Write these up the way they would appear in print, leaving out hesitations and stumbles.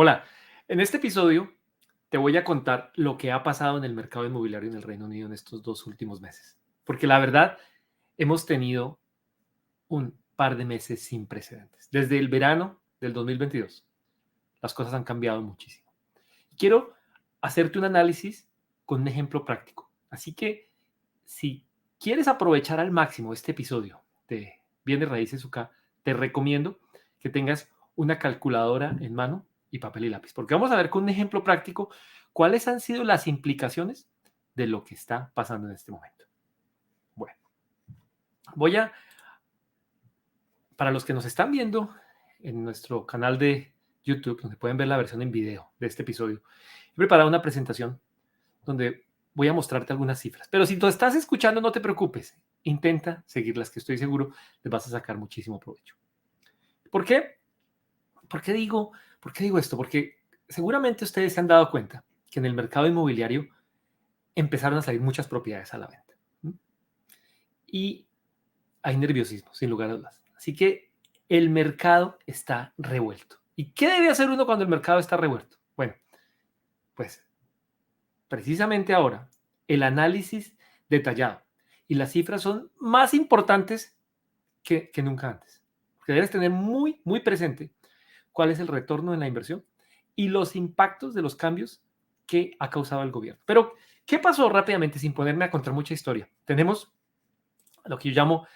Hola, en este episodio te voy a contar lo que ha pasado en el mercado inmobiliario en el Reino Unido en estos 2 últimos meses. Porque la verdad, hemos tenido un par de meses sin precedentes. Desde el verano del 2022, las cosas han cambiado muchísimo. Quiero hacerte un análisis con un ejemplo práctico. Así que si quieres aprovechar al máximo este episodio de Bienes Raíces UK, te recomiendo que tengas una calculadora en mano y papel y lápiz, porque vamos a ver con un ejemplo práctico cuáles han sido las implicaciones de lo que está pasando en este momento. Bueno, voy a, para los que nos están viendo en nuestro canal de YouTube, donde pueden ver la versión en video de este episodio, he preparado una presentación donde voy a mostrarte algunas cifras. Pero si tú estás escuchando, no te preocupes. Intenta seguirlas, que estoy seguro les vas a sacar muchísimo provecho. ¿Por qué? ¿Por qué digo, por qué digo esto? Porque seguramente ustedes se han dado cuenta que en el mercado inmobiliario empezaron a salir muchas propiedades a la venta. Y hay nerviosismo, sin lugar a dudas. Así que el mercado está revuelto. ¿Y qué debe hacer uno cuando el mercado está revuelto? Bueno, pues precisamente ahora el análisis detallado y las cifras son más importantes que nunca antes. Porque debes tener muy, muy presente cuál es el retorno en la inversión y los impactos de los cambios que ha causado el gobierno. Pero, ¿qué pasó rápidamente sin ponerme a contar mucha historia? Tenemos lo que yo llamo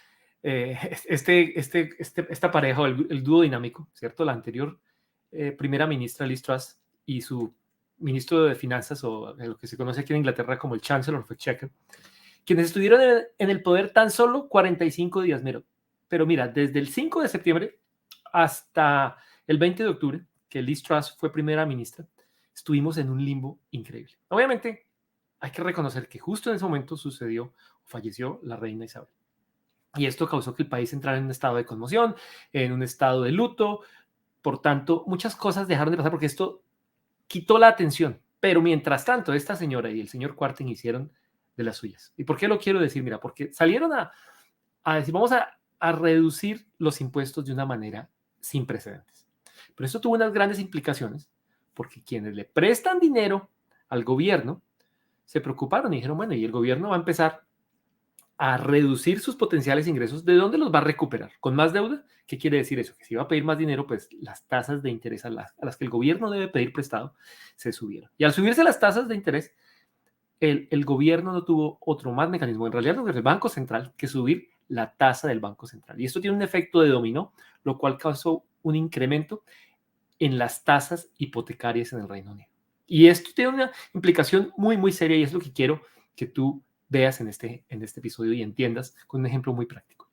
esta pareja, o el dúo dinámico, ¿cierto? La anterior primera ministra Liz Truss y su ministro de Finanzas, o lo que se conoce aquí en Inglaterra como el Chancellor of Exchequer, quienes estuvieron en el poder tan solo 45 días. Pero mira, desde el 5 de septiembre hasta el 20 de octubre, que Liz Truss fue primera ministra, estuvimos en un limbo increíble. Obviamente, hay que reconocer que justo en ese momento falleció la reina Isabel. Y esto causó que el país entrara en un estado de conmoción, en un estado de luto. Por tanto, muchas cosas dejaron de pasar porque esto quitó la atención. Pero mientras tanto, esta señora y el señor Quarting hicieron de las suyas. ¿Y por qué lo quiero decir? Mira, porque salieron a decir, vamos a reducir los impuestos de una manera sin precedentes. Pero esto tuvo unas grandes implicaciones porque quienes le prestan dinero al gobierno se preocuparon y dijeron, bueno, y el gobierno va a empezar a reducir sus potenciales ingresos. ¿De dónde los va a recuperar? ¿Con más deuda? ¿Qué quiere decir eso? Que si va a pedir más dinero, pues las tasas de interés a las que el gobierno debe pedir prestado se subieron. Y al subirse las tasas de interés, el gobierno no tuvo otro más mecanismo, en realidad el Banco Central, que subir la tasa del Banco Central. Y esto tiene un efecto de dominó, lo cual causó un incremento en las tasas hipotecarias en el Reino Unido. Y esto tiene una implicación muy, muy seria y es lo que quiero que tú veas en este episodio y entiendas con un ejemplo muy práctico.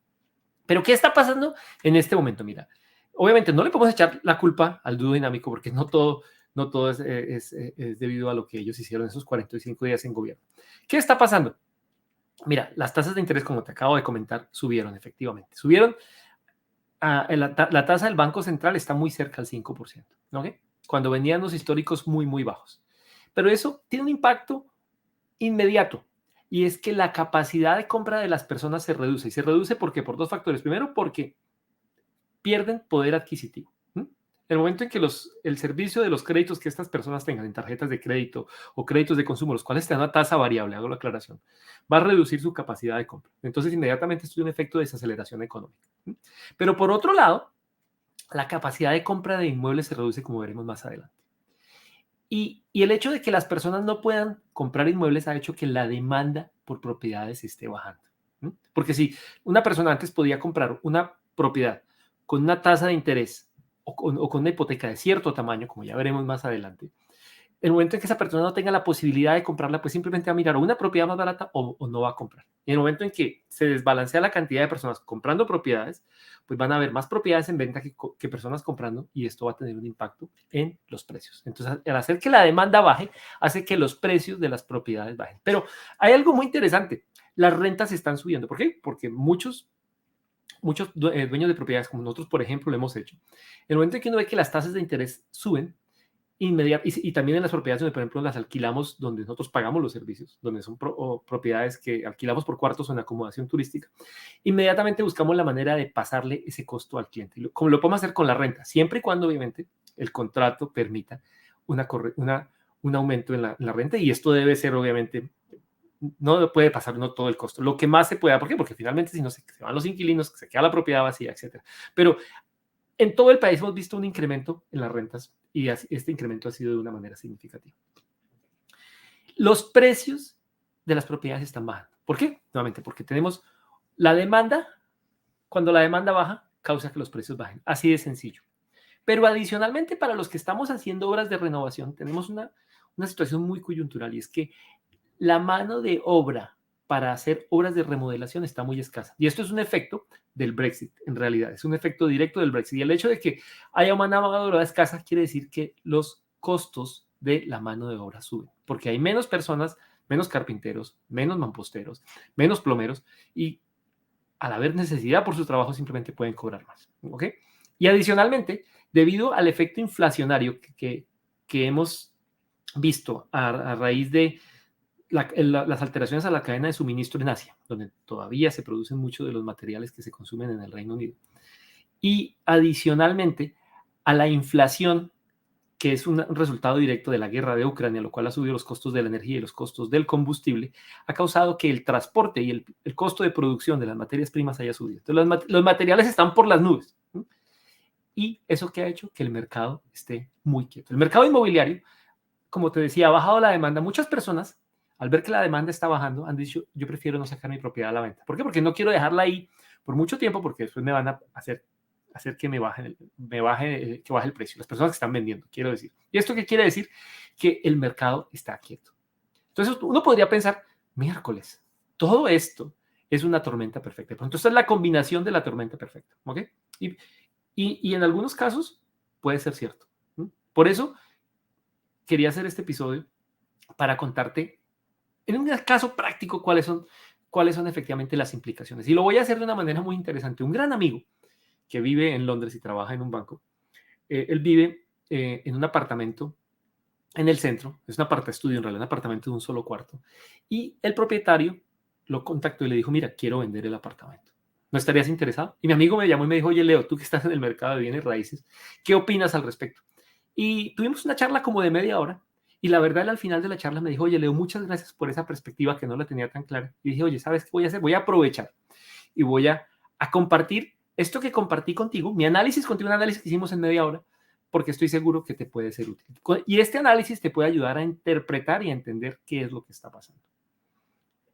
Pero, ¿qué está pasando en este momento? Mira, obviamente no le podemos echar la culpa al dúo dinámico porque no todo es debido a lo que ellos hicieron esos 45 días en gobierno. ¿Qué está pasando? Mira, las tasas de interés, como te acabo de comentar, subieron efectivamente. Subieron, la tasa del Banco Central está muy cerca al 5%, ¿ok? Cuando venían los históricos muy, muy bajos. Pero eso tiene un impacto inmediato. Y es que la capacidad de compra de las personas se reduce. Y se reduce porque por dos factores. Primero, porque pierden poder adquisitivo. El momento en que el servicio de los créditos que estas personas tengan en tarjetas de crédito o créditos de consumo, los cuales te dan una tasa variable, hago la aclaración, va a reducir su capacidad de compra. Entonces, inmediatamente esto tiene un efecto de desaceleración económica. Pero por otro lado, la capacidad de compra de inmuebles se reduce, como veremos más adelante. Y el hecho de que las personas no puedan comprar inmuebles ha hecho que la demanda por propiedades esté bajando. Porque si una persona antes podía comprar una propiedad con una tasa de interés o con una hipoteca de cierto tamaño, como ya veremos más adelante, el momento en que esa persona no tenga la posibilidad de comprarla, pues simplemente va a mirar una propiedad más barata o no va a comprar. Y en el momento en que se desbalancea la cantidad de personas comprando propiedades, pues van a haber más propiedades en venta que personas comprando y esto va a tener un impacto en los precios. Entonces, al hacer que la demanda baje, hace que los precios de las propiedades bajen. Pero hay algo muy interesante. Las rentas están subiendo. ¿Por qué? Porque muchos dueños de propiedades, como nosotros, por ejemplo, lo hemos hecho. En el momento en que uno ve que las tasas de interés suben, y también en las propiedades donde, por ejemplo, las alquilamos, donde nosotros pagamos los servicios, donde son propiedades que alquilamos por cuartos o en acomodación turística, inmediatamente buscamos la manera de pasarle ese costo al cliente, como lo podemos hacer con la renta, siempre y cuando obviamente el contrato permita un aumento en la renta, y esto debe ser obviamente, no puede pasar no todo el costo, lo que más se pueda. ¿Por qué? Porque finalmente si no se van los inquilinos, se queda la propiedad vacía, etcétera. Pero en todo el país hemos visto un incremento en las rentas y este incremento ha sido de una manera significativa. Los precios de las propiedades están bajando. ¿Por qué? Nuevamente, porque tenemos la demanda. Cuando la demanda baja, causa que los precios bajen. Así de sencillo. Pero adicionalmente, para los que estamos haciendo obras de renovación, tenemos una situación muy coyuntural, y es que la mano de obra para hacer obras de remodelación está muy escasa. Y esto es un efecto del Brexit, en realidad. Es un efecto directo del Brexit. Y el hecho de que haya una mano de obra escasa quiere decir que los costos de la mano de obra suben, porque hay menos personas, menos carpinteros, menos mamposteros, menos plomeros, y al haber necesidad por su trabajo simplemente pueden cobrar más. ¿Ok? Y adicionalmente, debido al efecto inflacionario que hemos visto a raíz de las alteraciones a la cadena de suministro en Asia, donde todavía se producen muchos de los materiales que se consumen en el Reino Unido, y adicionalmente a la inflación, que es un resultado directo de la guerra de Ucrania, lo cual ha subido los costos de la energía y los costos del combustible, ha causado que el transporte y el costo de producción de las materias primas haya subido. Entonces, los materiales están por las nubes. ¿Sí? Y eso que ha hecho que el mercado esté muy quieto. El mercado inmobiliario, como te decía, ha bajado la demanda. Muchas personas, al ver que la demanda está bajando, han dicho, yo prefiero no sacar mi propiedad a la venta. ¿Por qué? Porque no quiero dejarla ahí por mucho tiempo, porque después me van a hacer que que baje el precio. Las personas que están vendiendo, quiero decir. ¿Y esto qué quiere decir? Que el mercado está quieto. Entonces uno podría pensar, miércoles, todo esto es una tormenta perfecta. Entonces esta es la combinación de la tormenta perfecta. ¿Ok? Y en algunos casos puede ser cierto. Por eso quería hacer este episodio para contarte en un caso práctico cuáles son efectivamente las implicaciones. Y lo voy a hacer de una manera muy interesante. Un gran amigo que vive en Londres y trabaja en un banco, él vive en un apartamento en el centro, es un apartaestudio en realidad, un apartamento de un solo cuarto, y el propietario lo contactó y le dijo, mira, quiero vender el apartamento. ¿No estarías interesado? Y mi amigo me llamó y me dijo, oye, Leo, tú que estás en el mercado de bienes raíces, ¿qué opinas al respecto? Y tuvimos una charla como de media hora, y la verdad, al final de la charla me dijo, oye, Leo, muchas gracias por esa perspectiva que no la tenía tan clara. Y dije, oye, ¿sabes qué voy a hacer? Voy a aprovechar y voy a compartir esto que compartí contigo, mi análisis contigo, un análisis que hicimos en media hora, porque estoy seguro que te puede ser útil. Y este análisis te puede ayudar a interpretar y a entender qué es lo que está pasando.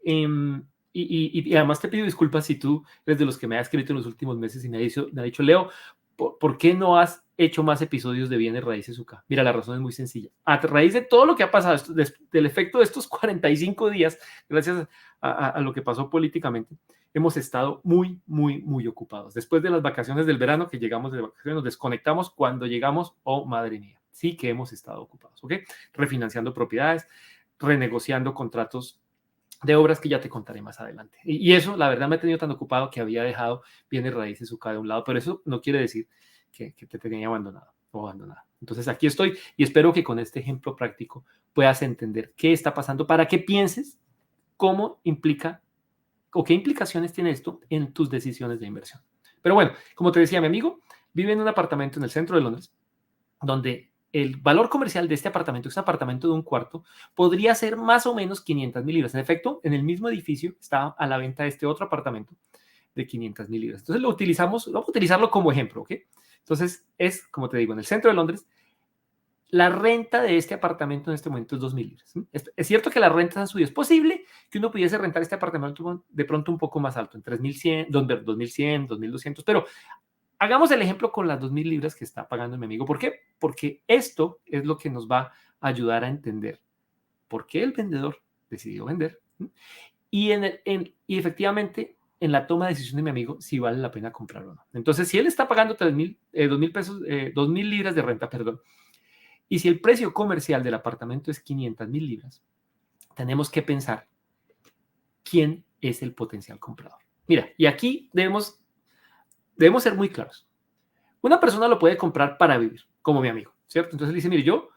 Y además te pido disculpas si tú eres de los que me ha escrito en los últimos meses y me ha dicho, Leo, ¿por qué no has hecho más episodios de bienes raíces UK? Mira, la razón es muy sencilla. A raíz de todo lo que ha pasado, del efecto de estos 45 días, gracias a lo que pasó políticamente, hemos estado muy, muy, muy ocupados. Después de las vacaciones del verano, que llegamos de vacaciones, nos desconectamos. Cuando llegamos, oh, madre mía, sí que hemos estado ocupados, ¿ok? Refinanciando propiedades, renegociando contratos de obras que ya te contaré más adelante. Y eso, la verdad, me he tenido tan ocupado que había dejado bienes raíces UK de un lado, pero eso no quiere decir que te tenía abandonado o abandonada. Entonces aquí estoy y espero que con este ejemplo práctico puedas entender qué está pasando para que pienses cómo implica o qué implicaciones tiene esto en tus decisiones de inversión. Pero bueno, como te decía, mi amigo vive en un apartamento en el centro de Londres, donde el valor comercial de este apartamento, es un apartamento de un cuarto, podría ser más o menos 500,000 libras. En efecto, en el mismo edificio está a la venta este otro apartamento de 500,000 libras. Entonces vamos a utilizarlo como ejemplo, ¿ok? Entonces es, como te digo, en el centro de Londres. La renta de este apartamento en este momento es 2,000 libras. ¿Sí? Es cierto que las rentas han subido. Es posible que uno pudiese rentar este apartamento de pronto un poco más alto, en 3,100, 2,100, 2,200, pero hagamos el ejemplo con las 2,000 libras que está pagando mi amigo. ¿Por qué? Porque esto es lo que nos va a ayudar a entender por qué el vendedor decidió vender. ¿Sí? Y efectivamente, en la toma de decisión de mi amigo, si vale la pena comprar o no. Entonces, si él está pagando 2,000 pesos, 2,000 libras de renta, perdón, y si el precio comercial del apartamento es 500,000 libras, tenemos que pensar quién es el potencial comprador. Mira, y aquí debemos ser muy claros. Una persona lo puede comprar para vivir, como mi amigo, ¿cierto? Entonces le dice, mire, yo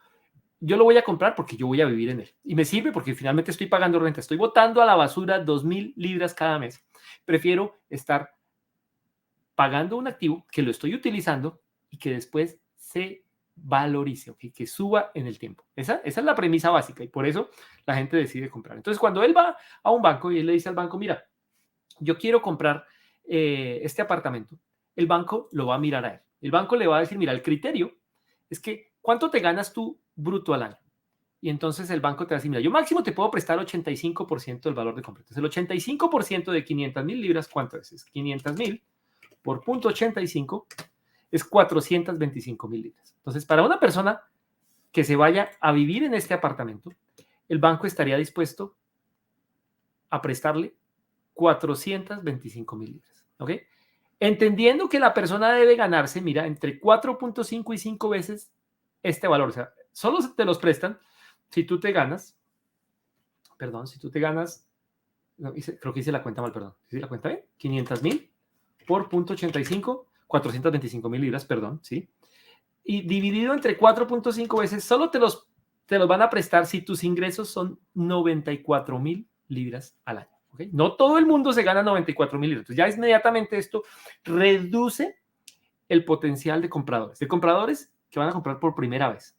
yo lo voy a comprar porque yo voy a vivir en él. Y me sirve porque finalmente estoy pagando renta. Estoy botando a la basura 2.000 libras cada mes. Prefiero estar pagando un activo que lo estoy utilizando y que después se valorice, ¿okay? Que suba en el tiempo. Esa es la premisa básica y por eso la gente decide comprar. Entonces, cuando él va a un banco y él le dice al banco, mira, yo quiero comprar este apartamento, el banco lo va a mirar a él. El banco le va a decir, mira, el criterio es que ¿cuánto te ganas tú bruto al año? Y entonces el banco te va a decir, mira, yo máximo te puedo prestar 85% del valor de compra. Entonces el 85% de 500,000 libras, ¿cuánto es? Es 500,000 por 0.85 es 425,000 libras. Entonces, para una persona que se vaya a vivir en este apartamento, el banco estaría dispuesto a prestarle 425,000 libras. ¿Ok? Entendiendo que la persona debe ganarse, mira, entre 4.5 y 5 veces este valor. O sea, solo te los prestan si tú te ganas, perdón, si tú te ganas, no, creo que hice la cuenta mal, perdón. ¿Hice la cuenta bien? 500,000 por 0.85, 425,000 libras, perdón, ¿sí? Y dividido entre 4.5 veces, solo te los van a prestar si tus ingresos son 94,000 libras al año. ¿Okay? No todo el mundo se gana 94,000 libras. Entonces ya inmediatamente esto reduce el potencial de compradores que van a comprar por primera vez.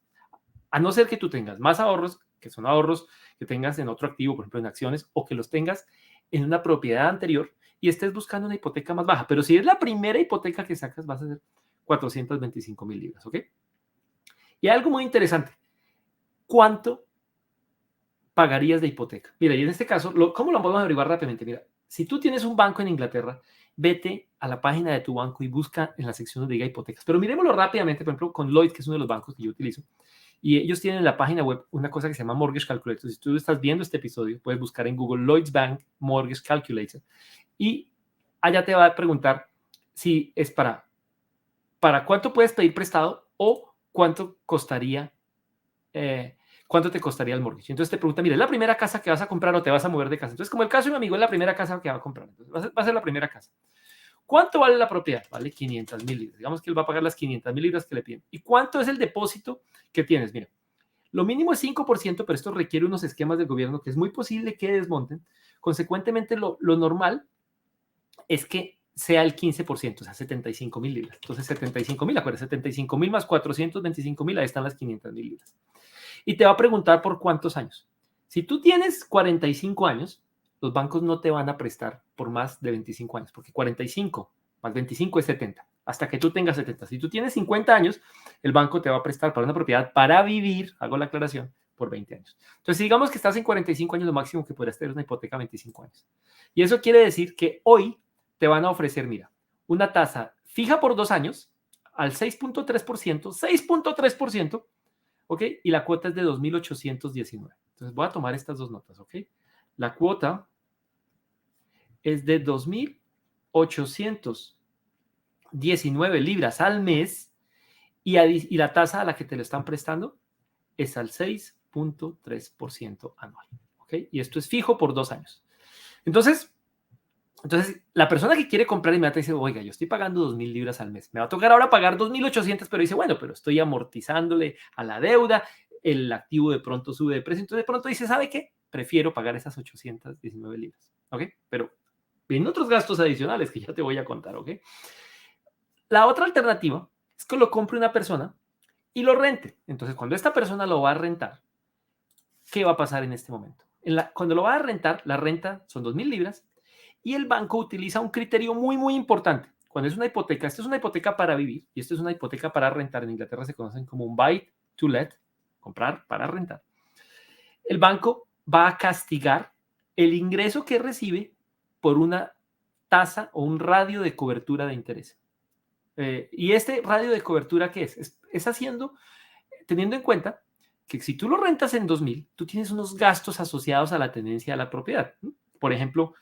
A no ser que tú tengas más ahorros, que son ahorros que tengas en otro activo, por ejemplo en acciones, o que los tengas en una propiedad anterior y estés buscando una hipoteca más baja. Pero si es la primera hipoteca que sacas, vas a hacer 425,000 libras, ¿ok? Y hay algo muy interesante. ¿Cuánto pagarías de hipoteca? Mira, y en este caso, ¿cómo lo podemos averiguar rápidamente? Mira, si tú tienes un banco en Inglaterra, vete a la página de tu banco y busca en la sección donde diga hipotecas. Pero miremoslo rápidamente, por ejemplo, con Lloyd, que es uno de los bancos que yo utilizo. Y ellos tienen en la página web una cosa que se llama Mortgage Calculator. Si tú estás viendo este episodio, puedes buscar en Google Lloyds Bank Mortgage Calculator. Y allá te va a preguntar si es para cuánto puedes pedir prestado o cuánto costaría, cuánto te costaría el mortgage. Entonces te pregunta, mira, ¿es la primera casa que vas a comprar o te vas a mover de casa? Entonces, como el caso de mi amigo, es la primera casa que va a comprar. Entonces, va a ser la primera casa. ¿Cuánto vale la propiedad? Vale 500,000 libras. Digamos que él va a pagar las 500,000 libras que le piden. ¿Y cuánto es el depósito que tienes? Mira, lo mínimo es 5%, pero esto requiere unos esquemas del gobierno que es muy posible que desmonten. Consecuentemente, lo normal es que sea el 15%, o sea, 75,000 libras. Entonces, 75,000, acuérdense, 75,000 más 425,000, ahí están las 500,000 libras. Y te va a preguntar por cuántos años. Si tú tienes 45 años, los bancos no te van a prestar por más de 25 años, porque 45 más 25 es 70, hasta que tú tengas 70. Si tú tienes 50 años, el banco te va a prestar para una propiedad para vivir, hago la aclaración, por 20 años. Entonces, digamos que estás en 45 años, lo máximo que podrás tener es una hipoteca a 25 años. Y eso quiere decir que hoy te van a ofrecer, mira, una tasa fija por 2 años al 6.3%, 6.3%, ¿ok? Y la cuota es de 2.819. Entonces voy a tomar estas dos notas, ¿ok? La cuota es de 2.819 libras al mes y la tasa a la que te lo están prestando es al 6.3% anual, ¿ok? Y esto es fijo por 2 años. Entonces, la persona que quiere comprar inmediatamente dice, oiga, yo estoy pagando 2.000 libras al mes. Me va a tocar ahora pagar 2.800, pero dice, bueno, pero estoy amortizándole a la deuda, el activo de pronto sube de precio. Entonces de pronto dice, ¿sabe qué? Prefiero pagar esas 819 libras, ¿ok? Pero vienen otros gastos adicionales que ya te voy a contar, ¿ok? La otra alternativa es que lo compre una persona y lo rente. Entonces, cuando esta persona lo va a rentar, ¿qué va a pasar en este momento? Cuando lo va a rentar, la renta son 2.000 libras y el banco utiliza un criterio muy, muy importante. Cuando es una hipoteca, esta es una hipoteca para vivir y esta es una hipoteca para rentar. En Inglaterra se conocen como un buy to let, comprar para rentar. El banco va a castigar el ingreso que recibe por una tasa o un radio de cobertura de interés. ¿Y este radio de cobertura qué es? Es teniendo en cuenta que si tú lo rentas en 2.000, tú tienes unos gastos asociados a la tenencia de la propiedad. Por ejemplo,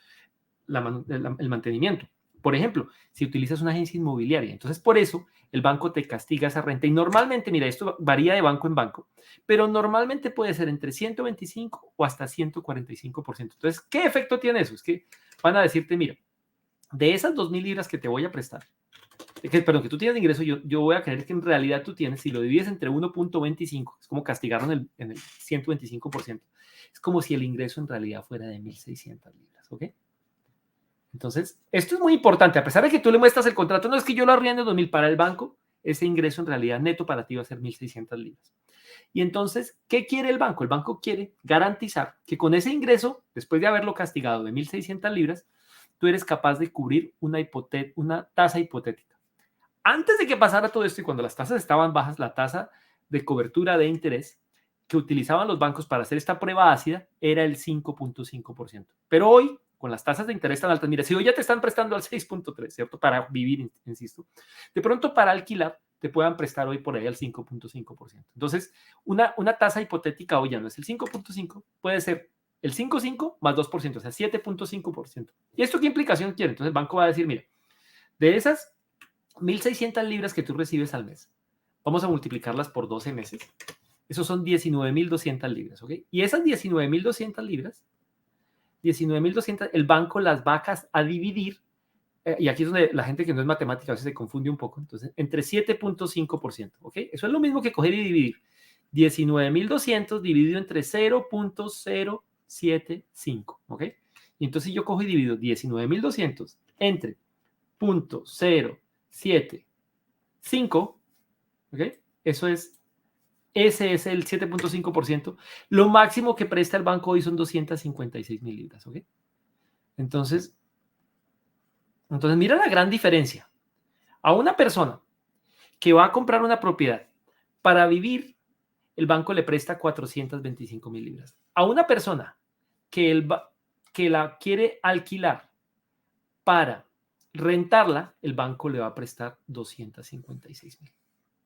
el mantenimiento. Por ejemplo, si utilizas una agencia inmobiliaria. Entonces, por eso el banco te castiga esa renta. Y normalmente, mira, esto varía de banco en banco, pero normalmente puede ser entre 125 o hasta 145%. Entonces, ¿qué efecto tiene eso? Es que van a decirte, mira, de esas 2.000 libras que te voy a prestar, perdón, que tú tienes de ingreso, yo voy a creer que en realidad tú tienes, si lo divides entre 1.25, es como castigaron en el 125%, es como si el ingreso en realidad fuera de 1.600 libras, ¿ok? Entonces, esto es muy importante, a pesar de que tú le muestras el contrato, no es que yo lo arriendo en 2.000 para el banco, ese ingreso en realidad neto para ti va a ser 1.600 libras. Y entonces, ¿qué quiere el banco? El banco quiere garantizar que con ese ingreso, después de haberlo castigado de 1.600 libras, tú eres capaz de cubrir una tasa hipotética. Antes de que pasara todo esto y cuando las tasas estaban bajas, la tasa de cobertura de interés que utilizaban los bancos para hacer esta prueba ácida era el 5.5%. Pero hoy, con las tasas de interés tan altas, mira, si hoy ya te están prestando al 6.3, ¿cierto? Para vivir, insisto. De pronto, para alquilar, te puedan prestar hoy por ahí al 5.5%. Entonces, una tasa hipotética hoy ya no es el 5.5, puede ser el 5.5 más 2%, o sea, 7.5%. ¿Y esto qué implicación tiene? Entonces, el banco va a decir, mira, de esas 1.600 libras que tú recibes al mes, vamos a multiplicarlas por 12 meses. Eso son 19.200 libras, ¿ok? Y esas 19.200 libras, 19.200, el banco las va a dividir, y aquí es donde la gente que no es matemática a veces se confunde un poco, entonces, entre 7.5%, ¿ok? Eso es lo mismo que coger y dividir. 19.200 dividido entre 0.075, ¿ok? Y entonces yo cojo y divido 19.200 entre 0.075, ¿ok? Ese es el 7.5%. Lo máximo que presta el banco hoy son 256.000 libras, ¿ok? Entonces, mira la gran diferencia. A una persona que va a comprar una propiedad para vivir, el banco le presta 425.000 libras. A una persona que la quiere alquilar para rentarla, el banco le va a prestar 256.000.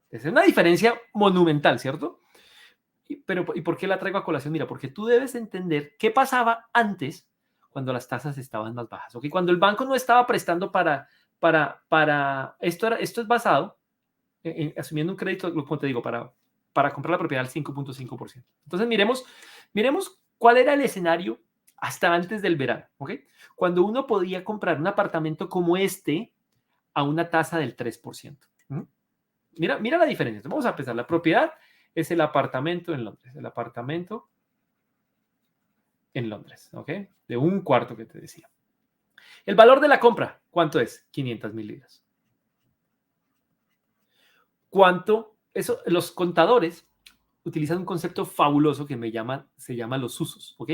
Es una diferencia monumental, ¿cierto? Pero, ¿y por qué la traigo a colación? Mira, porque tú debes entender qué pasaba antes cuando las tasas estaban más bajas. ¿Okay? Cuando el banco no estaba prestando esto es basado asumiendo un crédito, como te digo, para comprar la propiedad al 5.5%. Entonces, miremos cuál era el escenario hasta antes del verano. ¿Okay? Cuando uno podía comprar un apartamento como este a una tasa del 3%. Mira la diferencia. Vamos a empezar. La propiedad es el apartamento en Londres. El apartamento en Londres, ¿ok? De un cuarto que te decía. El valor de la compra, ¿cuánto es? 500.000 libras. ¿Cuánto? Eso, los contadores utilizan un concepto fabuloso que se llama los usos, ¿ok?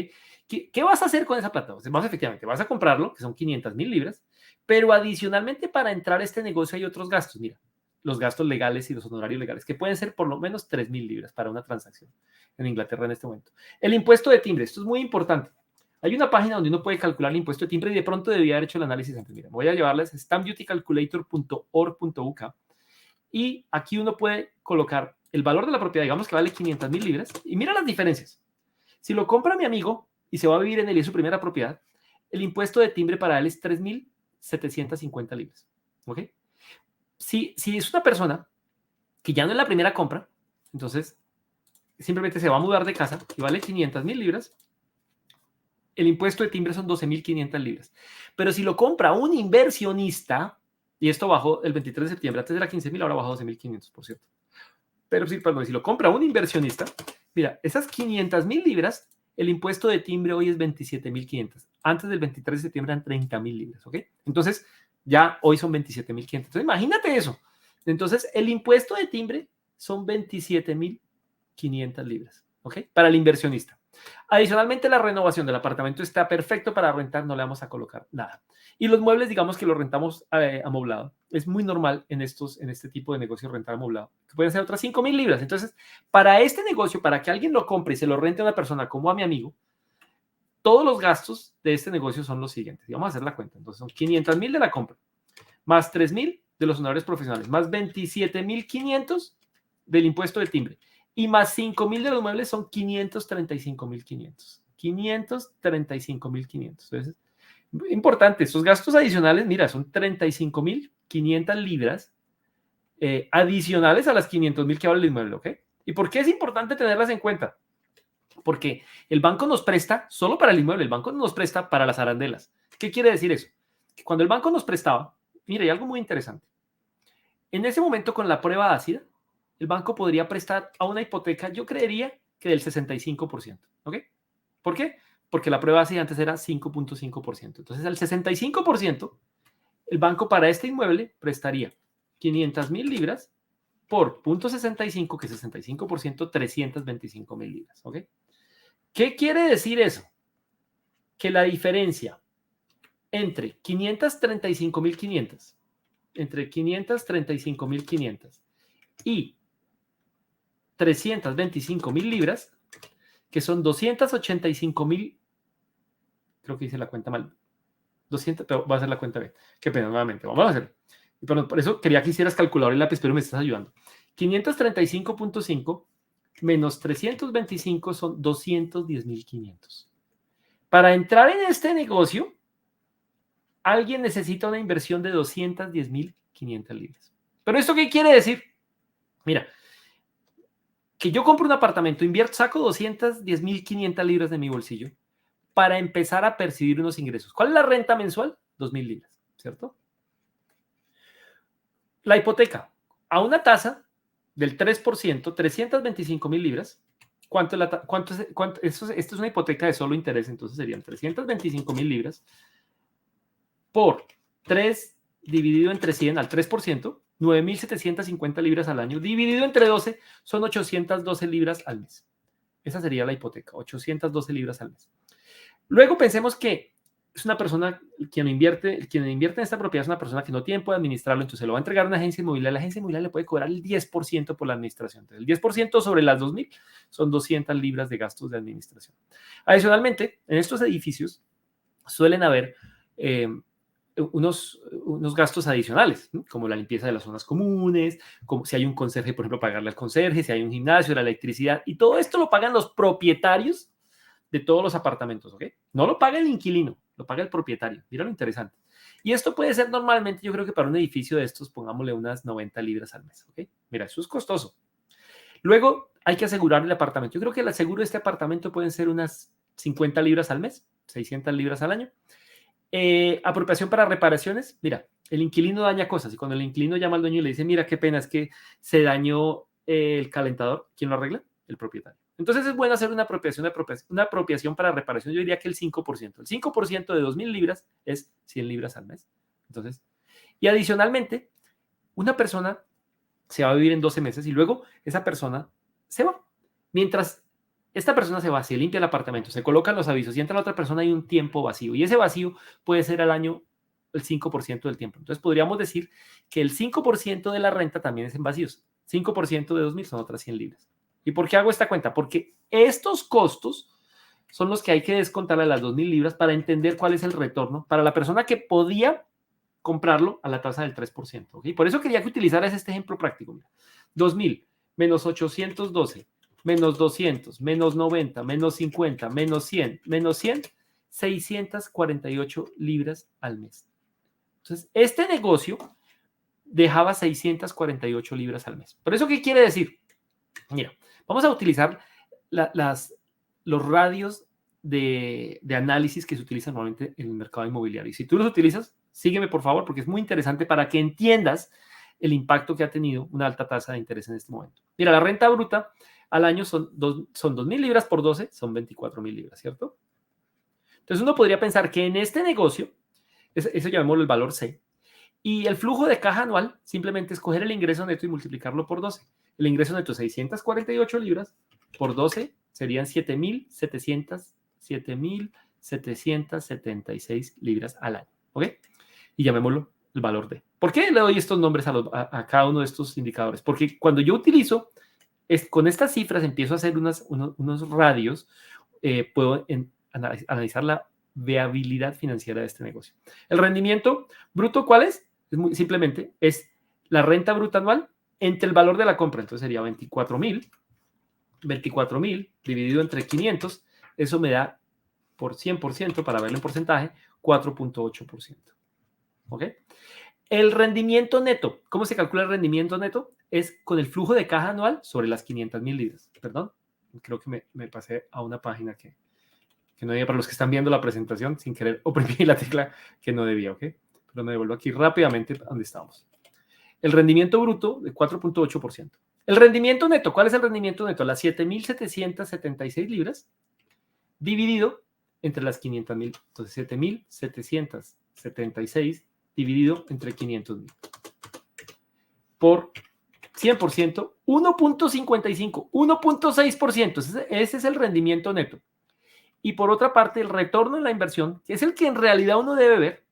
¿Qué vas a hacer con esa plata? Efectivamente, vas a comprarlo, que son 500.000 libras, pero adicionalmente para entrar a este negocio hay otros gastos. Mira, los gastos legales y los honorarios legales, que pueden ser por lo menos 3.000 libras para una transacción en Inglaterra en este momento. El impuesto de timbre, esto es muy importante. Hay una página donde uno puede calcular el impuesto de timbre y de pronto debía haber hecho el análisis antes. Mira, voy a llevarles stampdutycalculator.org.uk y aquí uno puede colocar el valor de la propiedad, digamos que vale 500.000 libras, y mira las diferencias. Si lo compra mi amigo y se va a vivir en él y es su primera propiedad, el impuesto de timbre para él es 3.750 libras. ¿Ok? Si es una persona que ya no es la primera compra, entonces simplemente se va a mudar de casa y vale 500.000 libras, el impuesto de timbre son 12.500 libras. Pero si lo compra un inversionista, y esto bajó el 23 de septiembre, antes era 15.000, ahora bajó 12.500, por cierto. Pero sí, perdón, si lo compra un inversionista, mira, esas 500.000 libras, el impuesto de timbre hoy es 27.500. Antes del 23 de septiembre eran 30.000 libras, ¿ok? Entonces, ya hoy son 27.500. Entonces, imagínate eso. Entonces, el impuesto de timbre son 27.500 libras, ¿ok? Para el inversionista. Adicionalmente, la renovación del apartamento está perfecto para rentar, no le vamos a colocar nada. Y los muebles, digamos que los rentamos amoblado. Es muy normal en este tipo de negocios rentar amoblado. Pueden ser otras 5.000 libras. Entonces, para este negocio, para que alguien lo compre y se lo rente a una persona como a mi amigo, todos los gastos de este negocio son los siguientes. Y vamos a hacer la cuenta. Entonces, son 500.000 de la compra, más 3.000 de los honorarios profesionales, más 27.500 del impuesto de timbre. Y más 5.000 de los muebles son 535.500. 535.500. Entonces, importante, estos gastos adicionales, mira, son 35.500 libras adicionales a las 500.000 que vale el inmueble, ¿ok? ¿Y por qué es importante tenerlas en cuenta? Porque el banco nos presta solo para el inmueble, el banco no nos presta para las arandelas. ¿Qué quiere decir eso? Que cuando el banco nos prestaba, mira, hay algo muy interesante. En ese momento, con la prueba ácida, el banco podría prestar a una hipoteca, yo creería que del 65%. ¿Ok? ¿Por qué? Porque la prueba ácida antes era 5.5%. Entonces, al 65%, el banco para este inmueble prestaría 500,000 libras por 0.65, que es 65%, 325,000 libras. ¿Ok? ¿Qué quiere decir eso? Que la diferencia entre 535,500, entre 535,500 y 325,000 libras, que son 285,000, creo que hice la cuenta mal, 200, pero voy a hacer la cuenta bien. Qué pena, nuevamente, vamos a hacerlo. Pero por eso quería que hicieras calculador y lápiz, pero me estás ayudando. 535.5 menos 325 son 210,500. Para entrar en este negocio, alguien necesita una inversión de 210,500 libras. ¿Pero esto qué quiere decir? Mira, que yo compro un apartamento, invierto, saco 210,500 libras de mi bolsillo para empezar a percibir unos ingresos. ¿Cuál es la renta mensual? 2,000 libras, ¿cierto? La hipoteca, a una tasa del 3%, 325,000 libras. ¿Cuánto es la esto es una hipoteca de solo interés, entonces serían 325,000 libras por 3 dividido entre 100 al 3%, 9,750 libras al año, dividido entre 12, son 812 libras al mes. Esa sería la hipoteca, 812 libras al mes. Luego pensemos que es una persona, quien invierte en esta propiedad es una persona que no tiene tiempo de administrarlo, entonces se lo va a entregar a una agencia inmobiliaria. La agencia inmobiliaria le puede cobrar el 10% por la administración. Entonces, el 10% sobre las 2,000 son 200 libras de gastos de administración. Adicionalmente, en estos edificios suelen haber unos gastos adicionales, ¿no? Como la limpieza de las zonas comunes, como si hay un conserje, por ejemplo, pagarle al conserje, si hay un gimnasio, la electricidad, y todo esto lo pagan los propietarios de todos los apartamentos, ¿ok? No lo paga el inquilino, lo paga el propietario. Mira lo interesante. Y esto puede ser normalmente, yo creo que para un edificio de estos, pongámosle unas 90 libras al mes, ¿ok? Mira, eso es costoso. Luego hay que asegurar el apartamento. Yo creo que el aseguro de este apartamento pueden ser unas 50 libras al mes, 600 libras al año. Apropiación para reparaciones. Mira, el inquilino daña cosas y cuando el inquilino llama al dueño y le dice, mira, qué pena, es que se dañó el calentador, ¿quién lo arregla? El propietario. Entonces es bueno hacer una apropiación para reparación. Yo diría que el 5%. El 5% de 2,000 libras es 100 libras al mes. Entonces, y adicionalmente, una persona se va a vivir en 12 meses y luego esa persona se va. Mientras esta persona se va, se limpia el apartamento, se colocan los avisos y entra la otra persona, hay un tiempo vacío. Y ese vacío puede ser al año el 5% del tiempo. Entonces podríamos decir que el 5% de la renta también es en vacíos. 5% de 2,000 son otras 100 libras. ¿Y por qué hago esta cuenta? Porque estos costos son los que hay que descontar a las 2,000 libras para entender cuál es el retorno para la persona que podía comprarlo a la tasa del 3%. ¿Okay? Por eso quería que utilizaras este ejemplo práctico. Mira. 2,000 menos 812 menos 200 menos 90 menos 50 menos 100 menos 100, 648 libras al mes. Entonces, este negocio dejaba 648 libras al mes. ¿Por eso qué quiere decir? Mira, vamos a utilizar los radios de análisis que se utilizan normalmente en el mercado inmobiliario. Y si tú los utilizas, sígueme por favor, porque es muy interesante para que entiendas el impacto que ha tenido una alta tasa de interés en este momento. Mira, la renta bruta al año son 2,000 libras por 12, son 24,000 libras, ¿cierto? Entonces uno podría pensar que en este negocio, eso llamémoslo el valor C, y el flujo de caja anual simplemente es coger el ingreso neto y multiplicarlo por 12. El ingreso neto 648 libras por 12 serían 7,776 libras al año. ¿Ok? Y llamémoslo el valor D. ¿Por qué le doy estos nombres a cada uno de estos indicadores? Porque cuando yo utilizo, con estas cifras empiezo a hacer unos radios, puedo analizar la viabilidad financiera de este negocio. El rendimiento bruto, ¿cuál es? Simplemente es la renta bruta anual entre el valor de la compra. Entonces sería 24,000 dividido entre 500. Eso me da por 100%, para verlo en porcentaje, 4.8%. ¿Ok? El rendimiento neto. ¿Cómo se calcula el rendimiento neto? Es con el flujo de caja anual sobre las 500,000 libras. Perdón, creo que me pasé a una página que no debía. Para los que están viendo la presentación, sin querer oprimir la tecla que no debía, ¿ok? Pero me devuelvo aquí rápidamente a donde estamos. El rendimiento bruto de 4.8%. El rendimiento neto, ¿cuál es el rendimiento neto? Las 7.776 libras dividido entre las 500.000. Entonces, 7.776 dividido entre 500.000. Por 100%, 1.55, 1.6%. Ese es el rendimiento neto. Y por otra parte, el retorno en la inversión, que es el que en realidad uno debe ver,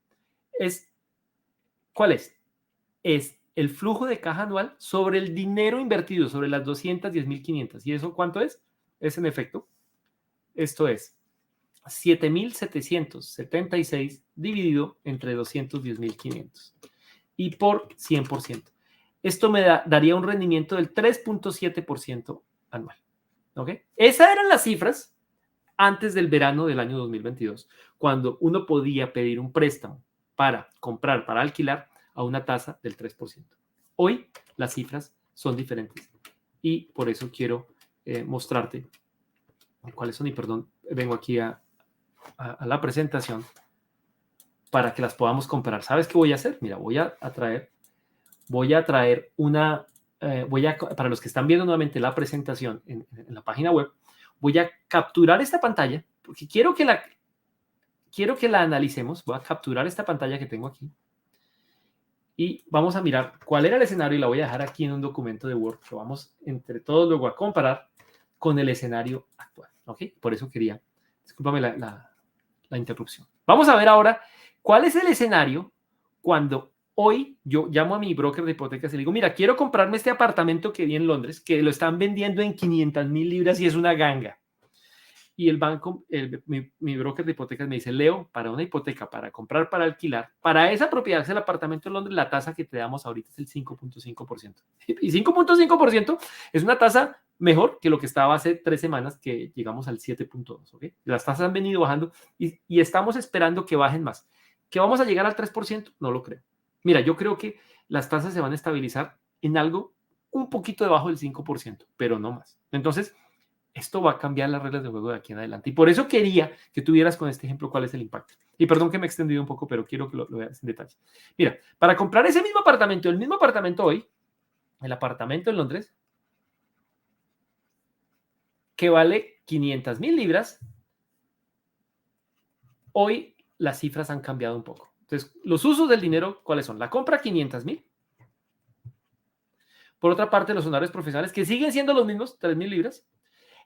es, ¿cuál es? Es el flujo de caja anual sobre el dinero invertido, sobre las 210.500. ¿Y eso cuánto es? Es en efecto, esto es 7.776 dividido entre 210.500 y por 100%. Esto me daría un rendimiento del 3.7% anual. ¿Ok? Esas eran las cifras antes del verano del año 2022, cuando uno podía pedir un préstamo para comprar, para alquilar a una tasa del 3%. Hoy las cifras son diferentes y por eso quiero mostrarte cuáles son. Y perdón, vengo aquí a la presentación para que las podamos comparar. ¿Sabes qué voy a hacer? Mira, voy a traer una, para los que están viendo nuevamente la presentación en la página web, voy a capturar esta pantalla porque quiero que la analicemos. Voy a capturar esta pantalla que tengo aquí y vamos a mirar cuál era el escenario y la voy a dejar aquí en un documento de Word que vamos entre todos luego a comparar con el escenario actual. ¿Ok? Por eso quería, discúlpame la interrupción. Vamos a ver ahora cuál es el escenario cuando hoy yo llamo a mi broker de hipotecas y le digo, mira, quiero comprarme este apartamento que vi en Londres, que lo están vendiendo en 500.000 libras y es una ganga. Y el banco, mi broker de hipotecas me dice, Leo, para una hipoteca, para comprar, para alquilar, para esa propiedad, es el apartamento en Londres, la tasa que te damos ahorita es el 5.5%. Y 5.5% es una tasa mejor que lo que estaba hace 3 semanas, que llegamos al 7.2%. ¿Okay? Las tasas han venido bajando y estamos esperando que bajen más. ¿Que vamos a llegar al 3%? No lo creo. Mira, yo creo que las tasas se van a estabilizar en algo un poquito debajo del 5%, pero no más. Entonces, esto va a cambiar las reglas de juego de aquí en adelante. Y por eso quería que tuvieras con este ejemplo cuál es el impacto. Y perdón que me he extendido un poco, pero quiero que lo veas en detalle. Mira, para comprar ese mismo apartamento, el mismo apartamento hoy, el apartamento en Londres, que vale 500.000 libras, hoy las cifras han cambiado un poco. Entonces, los usos del dinero, ¿cuáles son? La compra, 500.000. Por otra parte, los honorarios profesionales, que siguen siendo los mismos, 3.000 libras.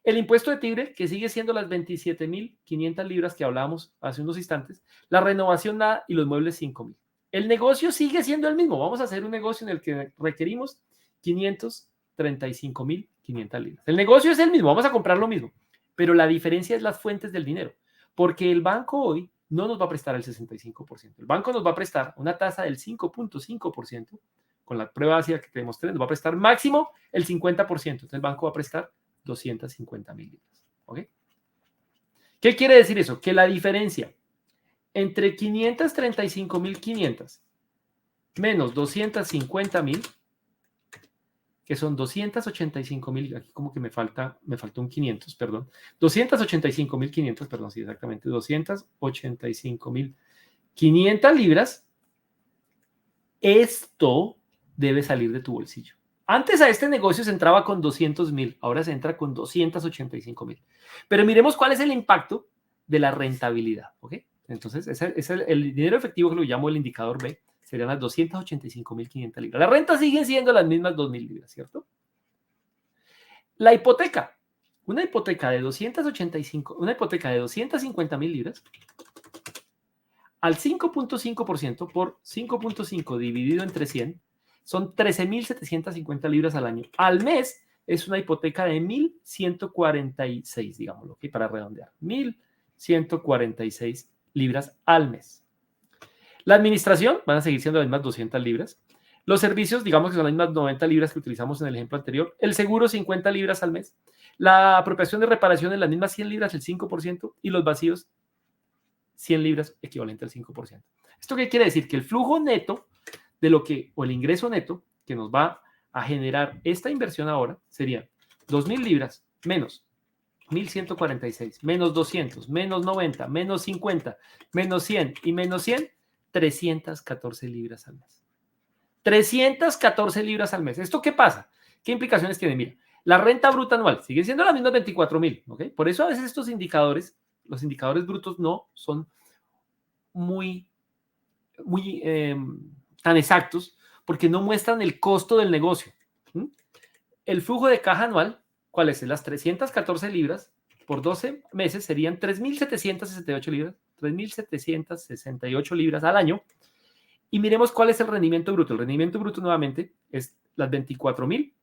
El impuesto de tigre, que sigue siendo las 27.500 libras que hablábamos hace unos instantes. La renovación nada y los muebles 5.000. El negocio sigue siendo el mismo. Vamos a hacer un negocio en el que requerimos 535.500 libras. El negocio es el mismo, vamos a comprar lo mismo. Pero la diferencia es las fuentes del dinero. Porque el banco hoy no nos va a prestar el 65%. El banco nos va a prestar una tasa del 5.5%. Con la prueba básica que te demostré, nos va a prestar máximo el 50%. Entonces el banco va a prestar 250.000 libras. ¿Ok? ¿Qué quiere decir eso? Que la diferencia entre 535.500 menos 250.000, que son 285.000, aquí como que me faltó un 500, perdón, 285.500, perdón, sí, exactamente, 285.500 libras, esto debe salir de tu bolsillo. Antes a este negocio se entraba con 200.000, ahora se entra con 285.000. Pero miremos cuál es el impacto de la rentabilidad, ¿ok? Entonces, ese es el dinero efectivo que lo llamo el indicador B, serían las 285.500 libras. La renta siguen siendo las mismas 2.000 libras, ¿cierto? La hipoteca, una hipoteca de 250.000 libras, al 5.5% por 5.5 dividido entre 100, son 13.750 libras al año. Al mes es una hipoteca de 1.146, digámoslo, ¿okay? Para redondear. 1.146 libras al mes. La administración van a seguir siendo las mismas 200 libras. Los servicios, digamos que son las mismas 90 libras que utilizamos en el ejemplo anterior. El seguro, 50 libras al mes. La apropiación de reparaciones, las mismas 100 libras, el 5%. Y los vacíos, 100 libras, equivalente al 5%. ¿Esto qué quiere decir? Que el flujo neto de lo que, o el ingreso neto que nos va a generar esta inversión ahora sería 2.000 libras menos 1.146, menos 200, menos 90, menos 50, menos 100 y menos 100, 314 libras al mes. 314 libras al mes. ¿Esto qué pasa? ¿Qué implicaciones tiene? Mira, la renta bruta anual sigue siendo la misma 24,000, ¿ok? Por eso a veces estos indicadores, los indicadores brutos no son muy tan exactos porque no muestran el costo del negocio. ¿Mm? El flujo de caja anual, ¿cuál es? Las 314 libras por 12 meses serían 3.768 libras, 3.768 libras al año. Y miremos cuál es el rendimiento bruto. El rendimiento bruto nuevamente es las 24,000